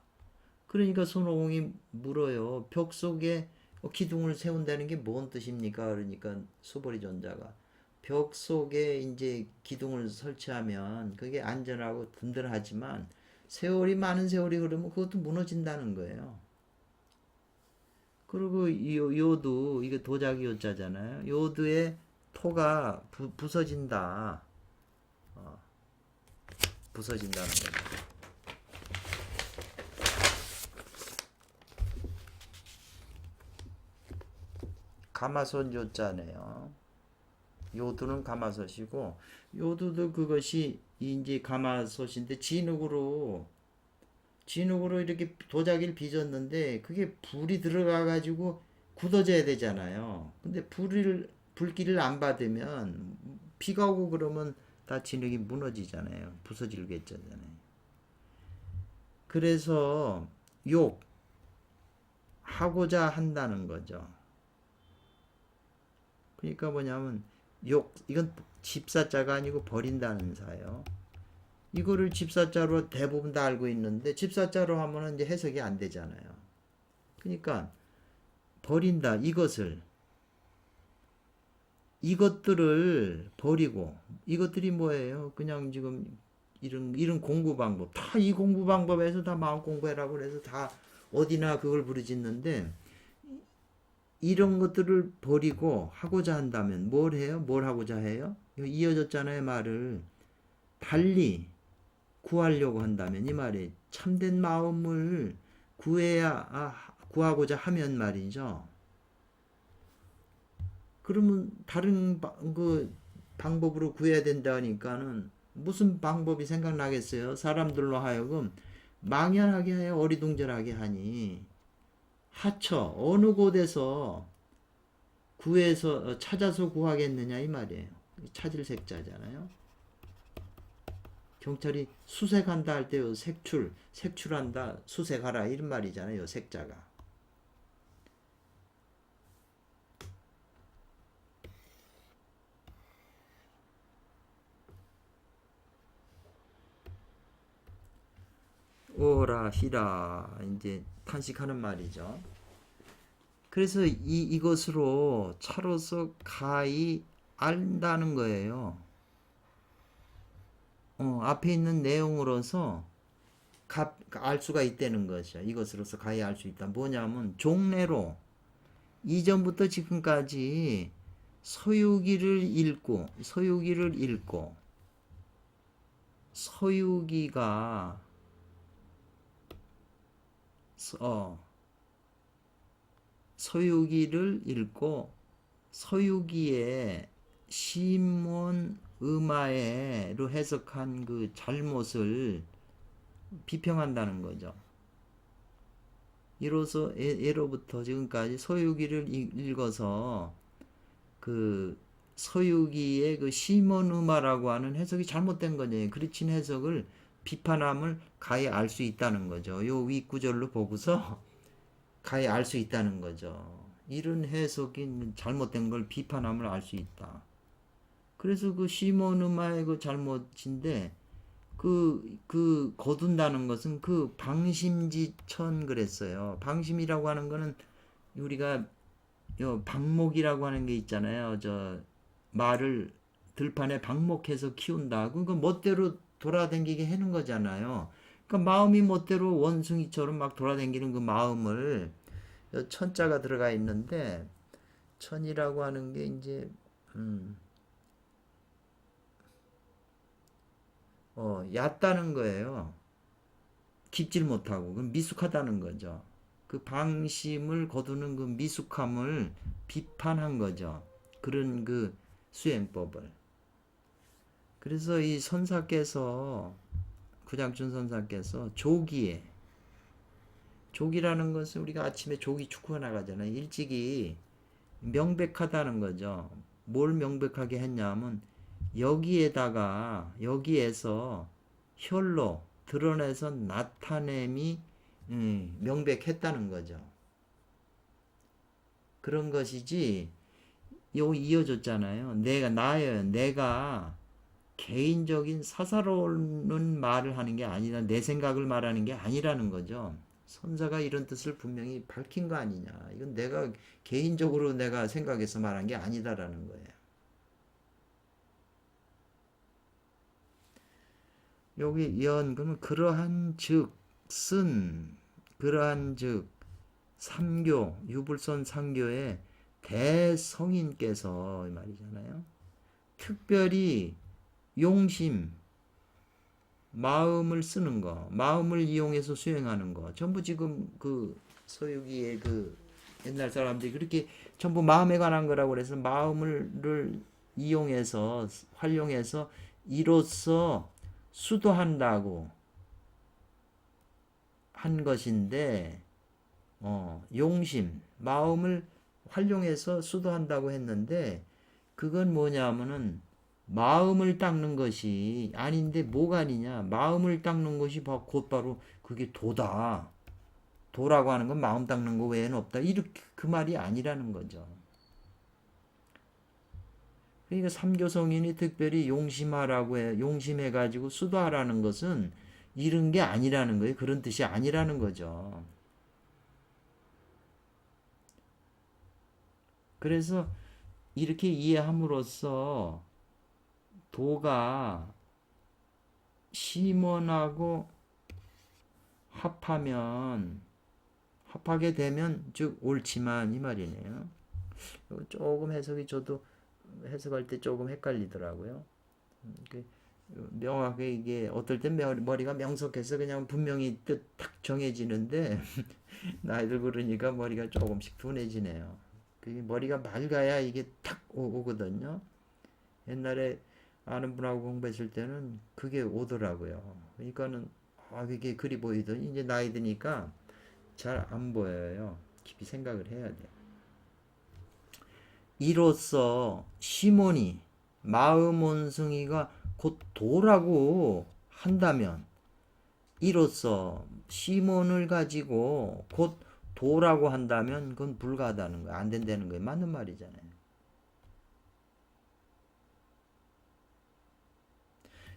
그러니까 손오공이 물어요. 벽 속에 기둥을 세운다는 게 뭔 뜻입니까? 그러니까 수보리 존자가 벽 속에 이제 기둥을 설치하면 그게 안전하고 든든하지만 많은 세월이 흐르면 그것도 무너진다는 거예요. 그리고 요도 이게 도자기 요자잖아요. 요도의 토가 부서진다. 부서진다는 거죠. 가마솥 요자네요. 요두는 가마솥이고 요두도 그것이 이제 가마솥인데 진흙으로 이렇게 도자기를 빚었는데 그게 불이 들어가 가지고 굳어져야 되잖아요. 근데 불길을 안 받으면 비가 오고 그러면 다 진흙이 무너지잖아요. 부서지겠잖아요. 그래서 욕하고자 한다는 거죠. 그러니까 뭐냐면 이건 집사자가 아니고 버린다는 사예요. 이거를 집사자로 대부분 다 알고 있는데 집사자로 하면은 이제 해석이 안 되잖아요. 그러니까 버린다 이것들을 버리고 이것들이 뭐예요? 그냥 지금 이런 공부 방법 다 이 공부 방법에서 다 마음 공부해라고 그래서 다 어디나 그걸 부르짖는데 이런 것들을 버리고 하고자 한다면 뭘 해요? 뭘 하고자 해요? 이어졌잖아요 말을 달리 구하려고 한다면 이 말이 참된 마음을 구하고자 하면 말이죠. 그러면 다른 그 방법으로 구해야 된다니까는 무슨 방법이 생각나겠어요? 사람들로 하여금 망연하게 해요. 어리둥절하게 하니 하처 어느 곳에서 구해서 찾아서 구하겠느냐 이 말이에요. 찾을 색자잖아요. 경찰이 수색한다 할 때요 색출한다 수색하라 이런 말이잖아요. 색자가. 오라 히라 이제 탄식하는 말이죠. 그래서 이것으로 차로서 가히 안다는 거예요. 앞에 있는 내용으로서 알 수가 있다는 것이죠. 이것으로서 가히 알 수 있다. 뭐냐면 종래로 이전부터 지금까지 서유기를 읽고 서유기가 서유기를 읽고 서유기의 시몬 음화에로 해석한 그 잘못을 비평한다는 거죠. 이로써 예로부터 지금까지 서유기를 읽어서 그 서유기의 그 시몬 음화라고 하는 해석이 잘못된 거죠. 그르친 해석을 비판함을 가히 알 수 있다는 거죠. 요 윗구절로 보고서 가히 알 수 있다는 거죠. 이런 해석이 잘못된 걸 비판함을 알 수 있다. 그래서 그 시몬 음화의 그 잘못인데 거둔다는 것은 그 방심지천 그랬어요. 방심이라고 하는 거는 우리가 방목이라고 하는 게 있잖아요. 저 말을 들판에 방목해서 키운다. 그거 멋대로 돌아다니게 하는 거잖아요. 그러니까 마음이 멋대로 원숭이처럼 막 돌아다니는 그 마음을 천자가 들어가 있는데 천이라고 하는 게 이제 얕다는 거예요. 깊질 못하고 그 미숙하다는 거죠. 그 방심을 거두는 그 미숙함을 비판한 거죠. 그런 그 수행법을. 그래서 이 선사께서 구장춘 선사께서 조기라는 것은 우리가 아침에 조기 축구가 나가잖아요. 일찍이 명백하다는 거죠. 뭘 명백하게 했냐면 여기에서 혈로 드러내서 나타냄이 명백했다는 거죠. 그런 것이지 여기 이어졌잖아요. 내가 개인적인 사사로운 말을 하는 게 아니라 내 생각을 말하는 게 아니라는 거죠. 선사가 이런 뜻을 분명히 밝힌 거 아니냐. 이건 내가 개인적으로 내가 생각해서 말한 게 아니다라는 거예요. 여기 그러면 그러한 즉 삼교 유불선 상교의 대성인께서 이 말이잖아요. 특별히 용심 마음을 쓰는 거, 마음을 이용해서 수행하는 거, 전부 지금 그 서유기의 그 옛날 사람들이 그렇게 전부 마음에 관한 거라고 그래서 마음을 이용해서 활용해서 이로써 수도한다고 한 것인데, 용심 마음을 활용해서 수도한다고 했는데 그건 뭐냐면은 마음을 닦는 것이 아닌데 뭐가 아니냐? 마음을 닦는 것이 곧바로 그게 도다. 도라고 하는 건 마음 닦는 거 외에는 없다. 이렇게 그 말이 아니라는 거죠. 그러니까 삼교성인이 특별히 용심하라고 해, 용심해가지고 수도하라는 것은 이런 게 아니라는 거예요. 그런 뜻이 아니라는 거죠. 그래서 이렇게 이해함으로써 도가 심원하고 합하게 되면 즉 옳지만 이 말이네요. 조금 해석이 저도 해석할 때 조금 헷갈리더라고요. 명확하게 이게 어떨 땐 머리가 명석해서 그냥 분명히 뜻 딱 정해지는데 나이들 그러니까 머리가 조금씩 둔해지네요. 그게 머리가 맑아야 이게 탁 오거든요. 옛날에 아는 분하고 공부했을 때는 그게 오더라고요. 그러니까는 이게 그리 보이더니 이제 나이 드니까 잘 안 보여요. 깊이 생각을 해야 돼요. 이로써 시몬이 마음 원숭이가 곧 도라고 한다면 이로써 시몬을 가지고 곧 도라고 한다면 그건 불가하다는 거예요. 안 된다는 거예요. 맞는 말이잖아요.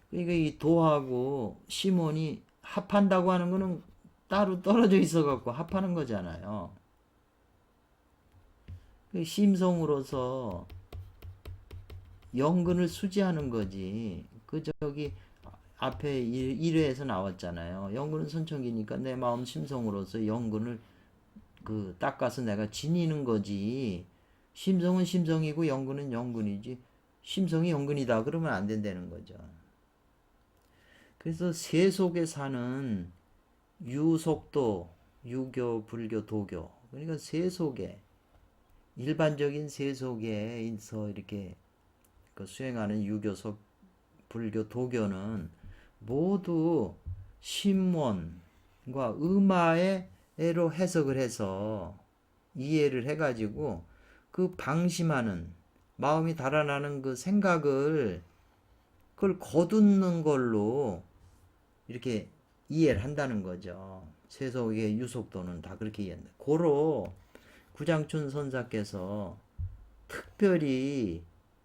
그러니까 이 도하고 시몬이 합한다고 하는 거는 따로 떨어져 있어 갖고 합하는 거잖아요. 심성으로서 영근을 수지하는 거지. 그 저기 앞에 1회에서 나왔잖아요. 영근은 선천기니까 내 마음 심성으로서 영근을 그 닦아서 내가 지니는 거지. 심성은 심성이고 영근은 영근이지. 심성이 영근이다 그러면 안 된다는 거죠. 그래서 세속에 사는 유속도, 유교, 불교, 도교. 그러니까 세속에 일반적인 세속에서 이렇게 그 수행하는 유교석, 불교, 도교는 모두 신원과 의마에로 해석을 해서 이해를 해가지고 그 방심하는 마음이 달아나는 그 생각을 그걸 거두는 걸로 이렇게 이해를 한다는 거죠. 세속의 유속도는 다 그렇게 이해한다. 고로 구장춘 선사께서 특별히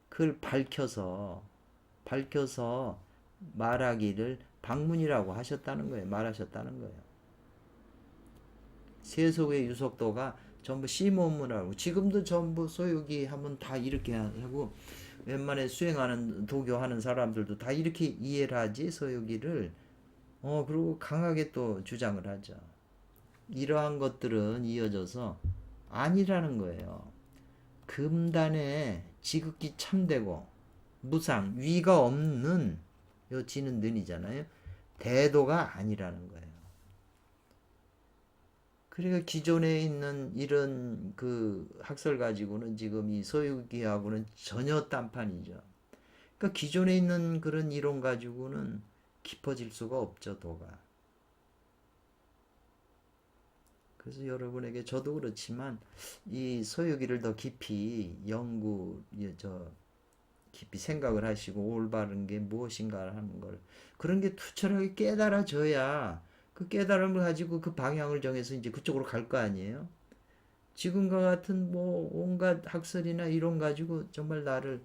그걸 밝혀서 말하기를 방문이라고 하셨다는 거예요. 말하셨다는 거예요. 세속의 유속도가 전부 시몬문하고 지금도 전부 소유기 하면 다 이렇게 하고 웬만해 수행하는 도교하는 사람들도 다 이렇게 이해를 하지 소유기를 그리고 강하게 또 주장을 하죠. 이러한 것들은 이어져서 아니라는 거예요. 금단에 지극히 참되고 무상 위가 없는 요 지는 는이잖아요. 대도가 아니라는 거예요. 그러니까 기존에 있는 이런 그 학설 가지고는 지금 이 소유기하고는 전혀 딴판이죠. 그러니까 기존에 있는 그런 이론 가지고는 깊어질 수가 없죠, 도가. 그래서 여러분에게 저도 그렇지만 이 소유기를 더 깊이 깊이 생각을 하시고 올바른 게 무엇인가 하는 걸 그런 게 투철하게 깨달아져야 그 깨달음을 가지고 그 방향을 정해서 이제 그쪽으로 갈 거 아니에요. 지금과 같은 뭐 온갖 학설이나 이론 가지고 정말 나를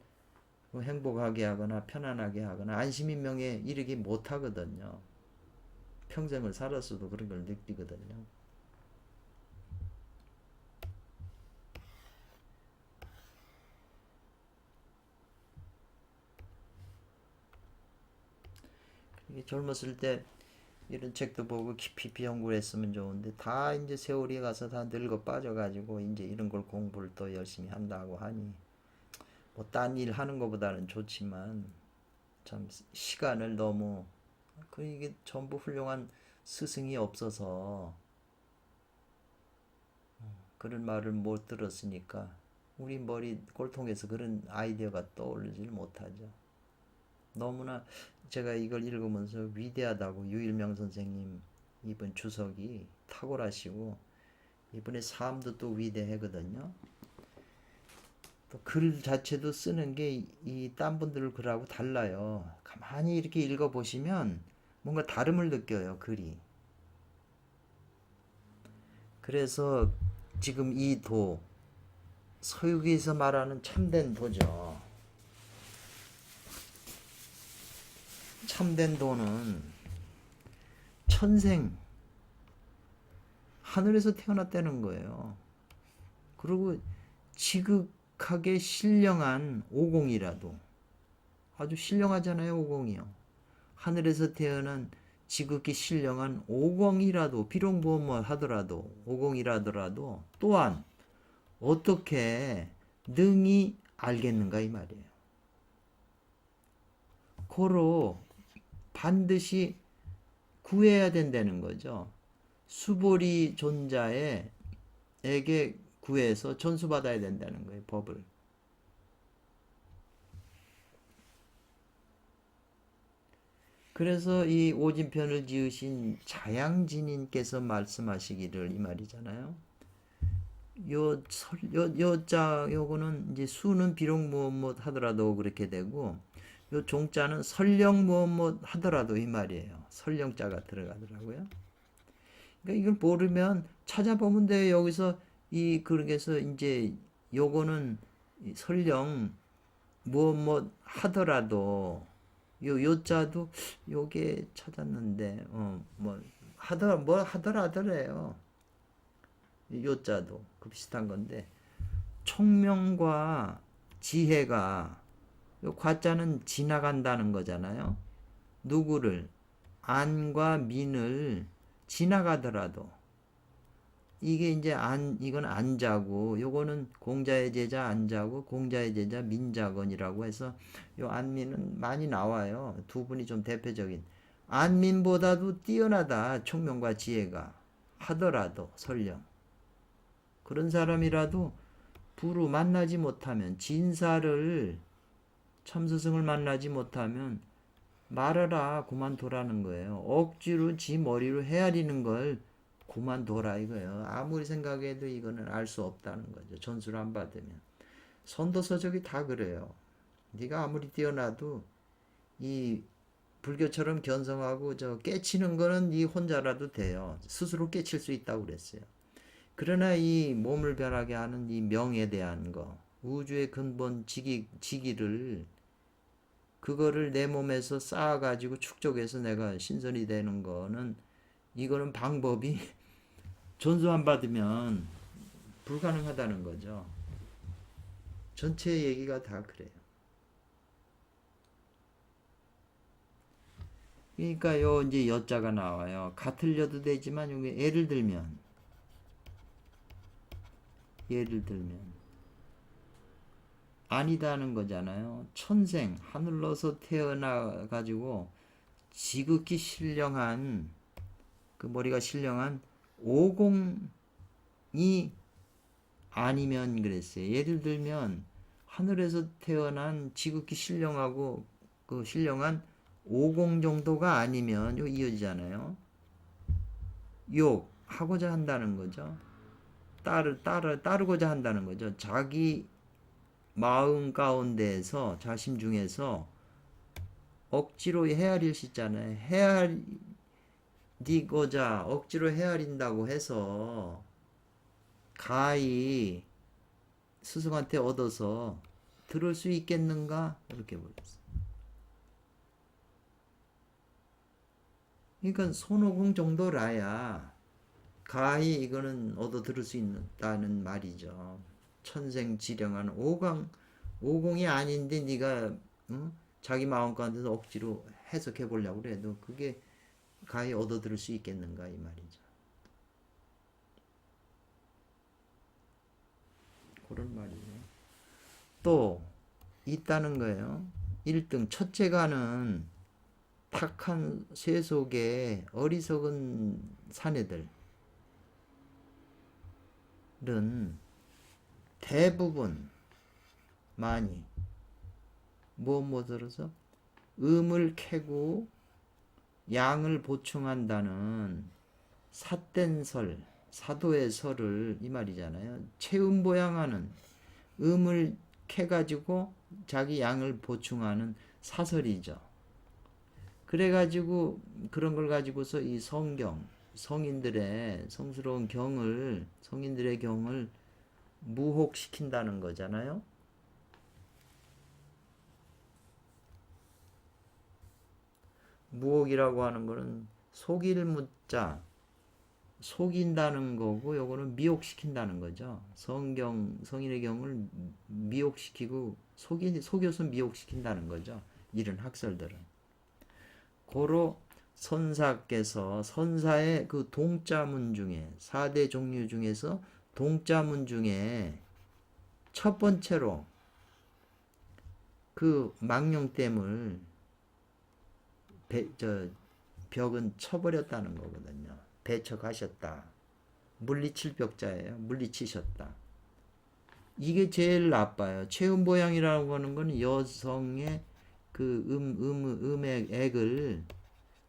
뭐 행복하게 하거나 편안하게 하거나 안심인명에 이르기 못하거든요. 평생을 살았어도 그런 걸 느끼거든요. 젊었을 때 이런 책도 보고 깊이 연구를 했으면 좋은데 다 이제 세월이 가서 다 늙어 빠져가지고 이제 이런 걸 공부를 또 열심히 한다고 하니 뭐 딴 일 하는 것보다는 좋지만 참 시간을 너무 이게 전부 훌륭한 스승이 없어서 그런 말을 못 들었으니까 우리 머리 골통에서 그런 아이디어가 떠오르질 못하죠. 너무나 제가 이걸 읽으면서 위대하다고 유일명 선생님 이분 주석이 탁월하시고 이분의 삶도 또 위대하거든요. 또 글 자체도 쓰는 게 이 딴 분들 글하고 달라요. 가만히 이렇게 읽어보시면 뭔가 다름을 느껴요, 글이. 그래서 지금 이 도, 서유기에서 말하는 참된 도죠. 참된 도는 천생, 하늘에서 태어났다는 거예요. 그리고 지극하게 신령한 오공이라도, 아주 신령하잖아요, 오공이요. 하늘에서 태어난 지극히 신령한 오공이라도, 비록 뭐 하더라도, 오공이라더라도 또한 어떻게 능히 알겠는가 이 말이에요. 고로 반드시 구해야 된다는 거죠. 수보리 존자에게 구해서 전수받아야 된다는 거예요, 법을. 그래서 이 오진편을 지으신 자양진인께서 말씀하시기를 이 말이잖아요. 요거는 이제 수는 비록 무엇 하더라도 그렇게 되고, 요 종자는 설령 무엇 하더라도 이 말이에요. 설령자가 들어가더라고요. 그러니까 이걸 모르면 찾아보면 돼요. 여기서 그러게서 이제 요거는 설령 무엇 하더라도 요자도 요게 찾았는데 뭐 하더라더래요. 요자도 그 비슷한 건데 총명과 지혜가 요 과자는 지나간다는 거잖아요. 누구를 안과 민을 지나가더라도 이게 이제 이건 안자고 요거는 공자의 제자 안자고 공자의 제자 민자건이라고 해서 요 안민은 많이 나와요. 두 분이 좀 대표적인 안민보다도 뛰어나다 총명과 지혜가 하더라도 설령 그런 사람이라도 부루 만나지 못하면 진사를 참스승을 만나지 못하면 말하라 그만둬라는 거예요. 억지로 지 머리로 헤아리는 걸 그만둬라 이거예요. 아무리 생각해도 이거는 알 수 없다는 거죠. 전수를 안 받으면. 선도서적이 다 그래요. 네가 아무리 뛰어나도 이 불교처럼 견성하고 깨치는 거는 네 혼자라도 돼요. 스스로 깨칠 수 있다고 그랬어요. 그러나 이 몸을 변하게 하는 이 명에 대한 거, 우주의 근본 지기를 그거를 내 몸에서 쌓아가지고 축적해서 내가 신선이 되는 거는 이거는 방법이 전수 안 받으면 불가능하다는 거죠. 전체 얘기가 다 그래요. 그러니까 요 이제 여자가 나와요. 같을 여도 되지만 여기 예를 들면 아니다는 거잖아요. 천생 하늘로서 태어나 가지고 지극히 신령한 그 머리가 신령한 오공이 아니면 그랬어요. 예를 들면 하늘에서 태어난 지극히 신령하고 그 신령한 오공 정도가 아니면 요 이어지잖아요. 욕하고자 한다는 거죠. 따르고자 한다는 거죠. 자기 마음 가운데에서 자심 중에서 억지로 헤아릴 수 있잖아요. 헤아리고자 억지로 헤아린다고 해서 가히 스승한테 얻어서 들을 수 있겠는가? 이렇게 보였어요. 그러니까 손오공 정도라야 가히 이거는 얻어 들을 수 있다는 말이죠. 천생지령한 오공이 아닌데 네가 자기 마음 가운데서 억지로 해석해 보려고 그래도 그게 가히 얻어 들을 수 있겠는가 이 말이죠. 그런 말이에요. 또 있다는 거예요. 1등 첫째가는 탁한 세속의 어리석은 사내들은 대부분 많이 무엇으로서 음을 캐고 양을 보충한다는 삿된 설, 사도의 설을 이 말이잖아요. 체음보양하는 음을 캐가지고 자기 양을 보충하는 사설이죠. 그래가지고 그런 걸 가지고서 이 성경, 성인들의 성스러운 경을, 성인들의 경을 무혹시킨다는 거잖아요. 무혹이라고 하는 거는 속일 무자, 속인다는 거고, 요거는 미혹시킨다는 거죠. 성인의 경을 미혹시키고, 속여서 미혹시킨다는 거죠. 이런 학설들은. 고로 선사께서 선사의 그 동자문 중에 4대 종류 중에서 동자문 중에 첫 번째로 그 망령됨을 벽은 쳐버렸다는 거거든요. 배척하셨다. 물리칠 벽자예요. 물리치셨다. 이게 제일 나빠요. 체음보양이라고 하는 건 여성의 그 음의 액을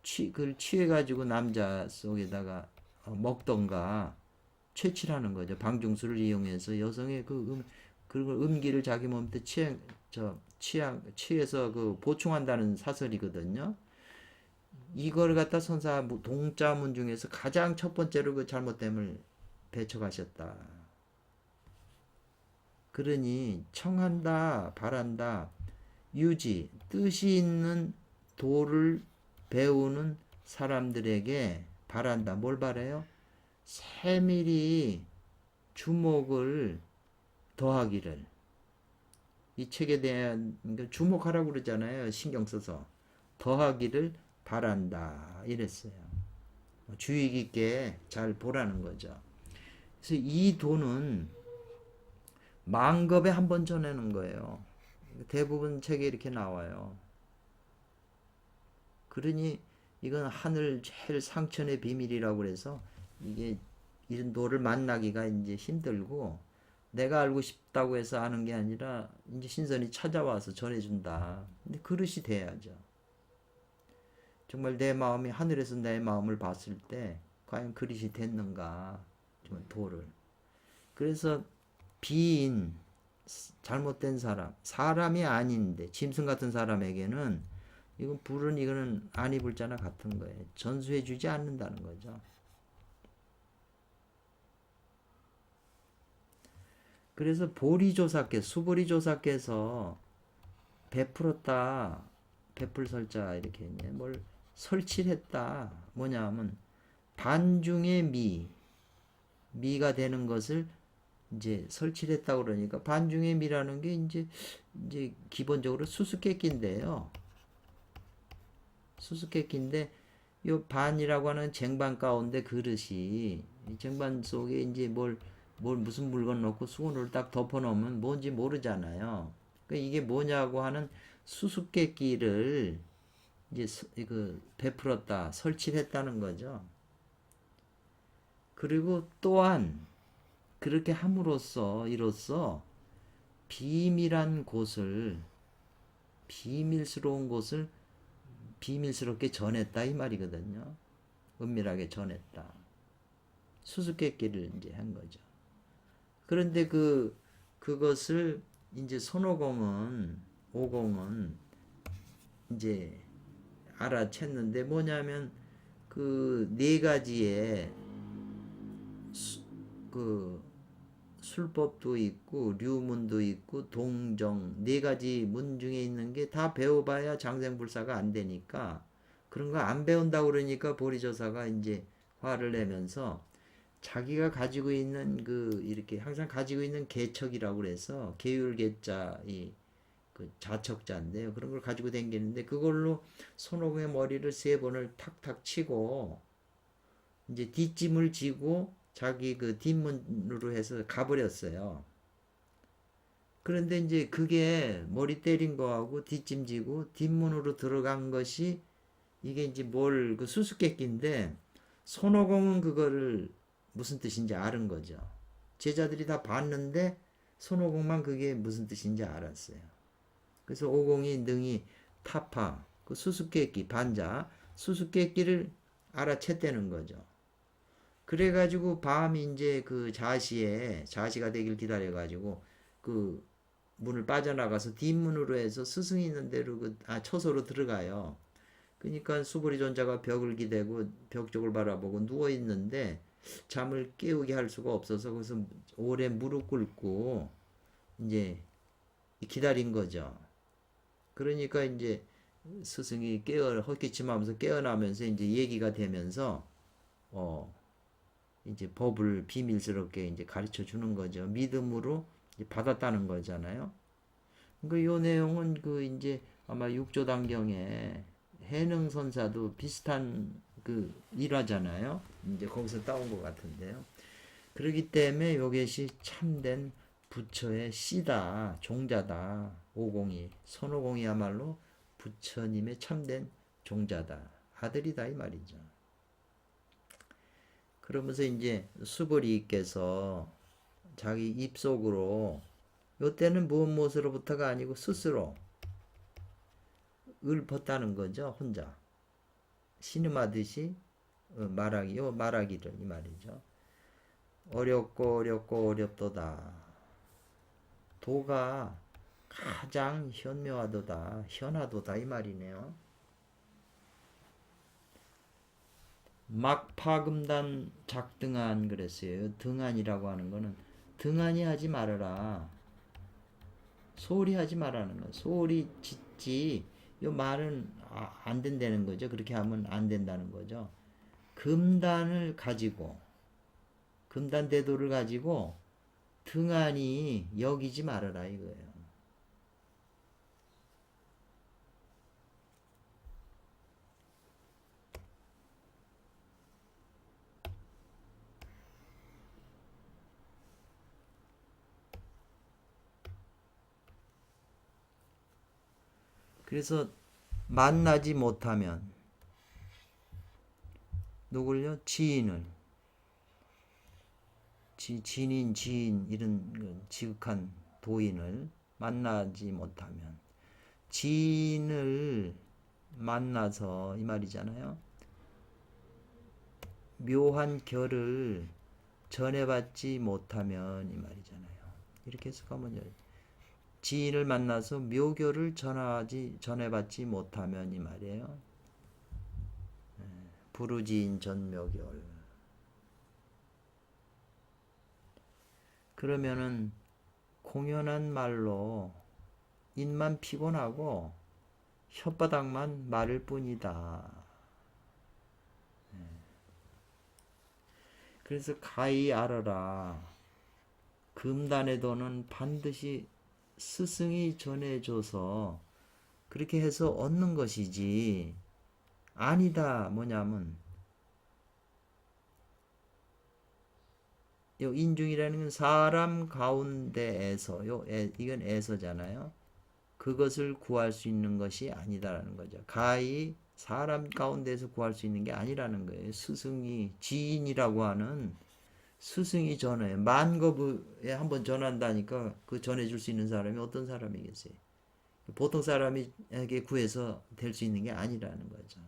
그걸 취해가지고 남자 속에다가 먹던가 채취하는 거죠. 방중술을 이용해서 여성의 그걸 음기를 자기 몸에 취해서 그 보충한다는 사설이거든요. 이걸 갖다 선사 동자문 중에서 가장 첫 번째로 그 잘못됨을 배척하셨다. 그러니 청한다, 바란다, 유지, 뜻이 있는 도를 배우는 사람들에게 바란다. 뭘 바래요? 세밀히 주목을 더하기를. 이 책에 대한 주목하라고 그러잖아요. 신경 써서. 더하기를 바란다. 이랬어요. 주의 깊게 잘 보라는 거죠. 그래서 이 도는 만겁에 한 번 전하는 거예요. 대부분 책에 이렇게 나와요. 그러니 이건 하늘 제일 상천의 비밀이라고 그래서 이게 이런 도를 만나기가 이제 힘들고 내가 알고 싶다고 해서 아는 게 아니라 이제 신선이 찾아와서 전해준다. 근데 그릇이 돼야죠. 정말 내 마음이 하늘에서 내 마음을 봤을 때 과연 그릇이 됐는가? 정말 도를. 그래서 비인, 잘못된 사람, 사람이 아닌데 짐승 같은 사람에게는 이거는 아니 불자나 같은 거예요. 전수해 주지 않는다는 거죠. 그래서 수보리조사께서 베풀었다, 베풀설자 이렇게 했네. 뭘 설치했다. 뭐냐면 반중의 미가 되는 것을 이제 설치했다 그러니까 반중의 미라는 게 이제 기본적으로 수수께끼인데요. 수수께끼인데 요 반이라고 하는 쟁반 가운데 그릇이 쟁반 속에 이제 무슨 물건 넣고 수건을 딱 덮어 놓으면 뭔지 모르잖아요. 그러니까 이게 뭐냐고 하는 수수께끼를 이제 베풀었다, 설치했다는 거죠. 그리고 또한 그렇게 함으로써 이로써 비밀스러운 곳을 비밀스럽게 전했다 이 말이거든요. 은밀하게 전했다. 수수께끼를 이제 한 거죠. 그런데 그것을 이제 오공은 이제 알아챘는데 뭐냐면 그 네 가지의 술법도 있고 류문도 있고 동정 네 가지 문 중에 있는 게 다 배워봐야 장생불사가 안 되니까 그런 거 안 배운다 그러니까 보리조사가 이제 화를 내면서 자기가 가지고 있는 이렇게 항상 가지고 있는 계척이라고 그래서 계율계자 그 자척자인데요. 그런 걸 가지고 다니는데 그걸로 손오공의 머리를 3번을 탁탁 치고 이제 뒷짐을 지고 자기 그 뒷문으로 해서 가버렸어요. 그런데 이제 그게 머리 때린 거하고 뒷짐 지고 뒷문으로 들어간 것이 이게 이제 그 수수께끼인데 손오공은 그거를 무슨 뜻인지 아는 거죠. 제자들이 다 봤는데 손오공만 그게 무슨 뜻인지 알았어요. 그래서 오공이 능히 타파 그 수수께끼 반자 수수께끼를 알아챘다는 거죠. 그래가지고 밤이 이제 자시가 되길 기다려가지고 문을 빠져나가서 뒷문으로 해서 스승이 있는 데로 처소로 들어가요. 그러니까 수보리 존자가 벽을 기대고 벽 쪽을 바라보고 누워 있는데 잠을 깨우게 할 수가 없어서 거기서 오래 무릎 꿇고 이제 기다린 거죠. 그러니까 이제 스승이 헛기침하면서 깨어나면서 이제 얘기가 되면서 이제 법을 비밀스럽게 이제 가르쳐 주는 거죠. 믿음으로 받았다는 거잖아요. 그 요 내용은 그 이제 아마 육조단경에 해능선사도 비슷한 그 일화잖아요. 이제 거기서 따온 것 같은데요. 그렇기 때문에 요것이 참된 부처의 씨다, 종자다. 오공이, 손오공이야말로 부처님의 참된 종자다, 아들이다 이 말이죠. 그러면서 이제 수보리께서 자기 입속으로 요때는 무엇으로부터가 아니고 스스로 읊었다는 거죠. 혼자 신음하듯이 말하기를 이 말이죠. 어렵고 어렵고 어렵도다. 도가 가장 현묘하도다, 현하도다 이 말이네요. 막파금단 작등한 그랬어요. 등한이라고 하는 거는 등한이 하지 말아라. 소홀히 하지 말라는 거. 소홀히 짓지. 요 말은 안 된다는 거죠. 그렇게 하면 안 된다는 거죠. 금단을 가지고, 금단 대도를 가지고 등한히 여기지 말아라 이거예요. 그래서 만나지 못하면 누굴요? 지인을, 지인 이런 지극한 도인을 만나지 못하면, 지인을 만나서 이 말이잖아요. 묘한 결을 전해받지 못하면 이 말이잖아요. 이렇게 해서 가면 지인을 만나서 묘교를 전해받지 못하면 이 말이에요. 부르지인 전묘결. 그러면은 공연한 말로 입만 피곤하고 혓바닥만 마를 뿐이다. 그래서 가히 알아라. 금단에도는 반드시 스승이 전해줘서 그렇게 해서 얻는 것이지 아니다. 뭐냐면 요 인중이라는 건 사람 가운데에서 이건 에서잖아요. 그것을 구할 수 있는 것이 아니다라는 거죠. 가히 사람 가운데에서 구할 수 있는 게 아니라는 거예요. 스승이 지인이라고 하는 스승이 전해 만겁에 한번 전한다니까 그 전해줄 수 있는 사람이 어떤 사람이겠어요? 보통 사람에게 구해서 될 수 있는 게 아니라는 거죠.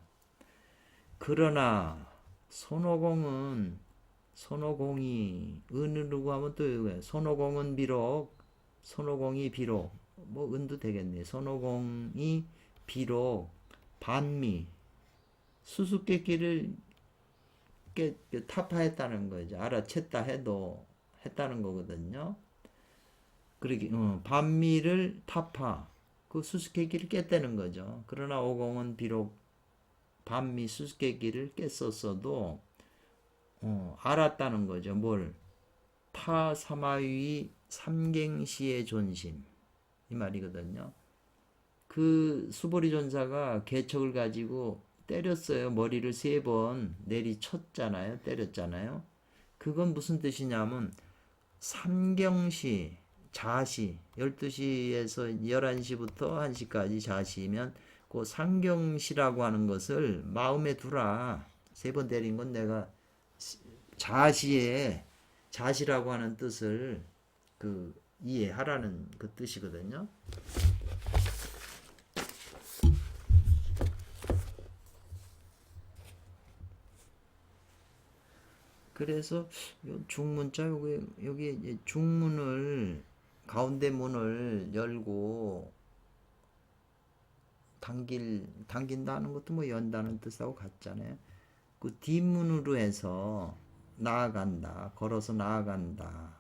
그러나 손오공이 은으로 하면 또 이거예요. 손오공이 비록 뭐 은도 되겠네. 손오공이 비록 반미 수수께끼를 타파했다는 거죠. 알아챘다 해도 했다는 거거든요. 그러기 반미를 타파 그 수수께끼를 깼다는 거죠. 그러나 오공은 비록 반미 수수께끼를 깼었어도 알았다는 거죠. 뭘? 타사마위 삼갱시의 존심 이 말이거든요. 그 수보리 존사가 개척을 가지고 때렸어요. 머리를 3번 내리쳤잖아요. 때렸잖아요. 그건 무슨 뜻이냐면 삼경시 자시 12시에서 11시부터 1시까지 자시면 그 삼경시라고 하는 것을 마음에 두라. 3번 때린 건 내가 자시라고 하는 뜻을 이해하라는 그 뜻이거든요. 그래서 중문자 여기 중문을 가운데 문을 열고 당긴다는 것도 뭐 연다는 뜻하고 같잖아요. 그 뒷문으로 해서 나아간다, 걸어서 나아간다,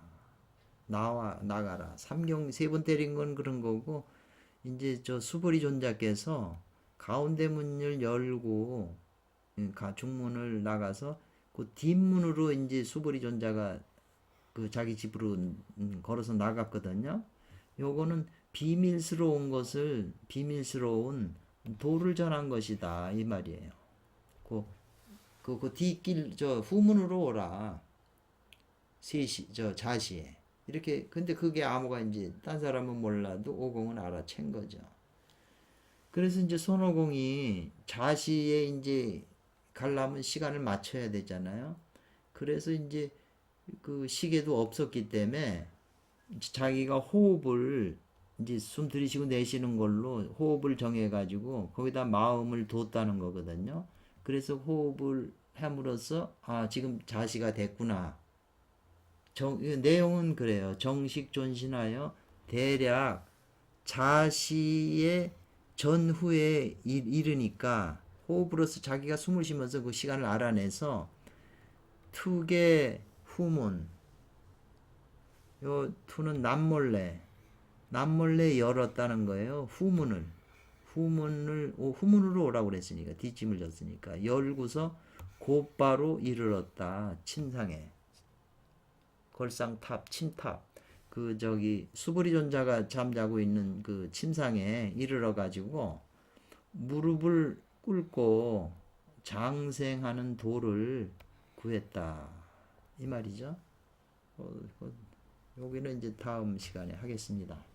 나가라. 삼경 세 번 때린 건 그런 거고, 이제 저 수보리 존자께서 가운데 문을 열고 중문을 나가서 그 뒷문으로 이제 수보리 존자가 그 자기 집으로 걸어서 나갔거든요. 요거는 비밀스러운 도를 전한 것이다 이 말이에요. 그 뒷길 저 후문으로 오라. 자시에 이렇게. 근데 그게 암호가 이제 딴 사람은 몰라도 오공은 알아챈 거죠. 그래서 이제 손오공이 자시에 이제 가려면 시간을 맞춰야 되잖아요. 그래서 이제 그 시계도 없었기 때문에 자기가 호흡을 이제 숨 들이쉬고 내쉬는 걸로 호흡을 정해가지고 거기다 마음을 뒀다는 거거든요. 그래서 호흡을 함으로써 지금 자시가 됐구나. 내용은 그래요. 정식 존신하여 대략 자시의 전후에 이르니까 호흡으로서 자기가 숨을 쉬면서 그 시간을 알아내서 투의 후문, 요 투는 남몰래 열었다는 거예요. 후문으로 오라고 그랬으니까, 뒷짐을 졌으니까 열고서 곧바로 이르렀다. 침상에, 걸상탑, 침탑, 그 저기 수부리 존자가 잠자고 있는 그 침상에 이르러 가지고 무릎을 꿇고 장생하는 도를 구했다 이 말이죠. 여기는 이제 다음 시간에 하겠습니다.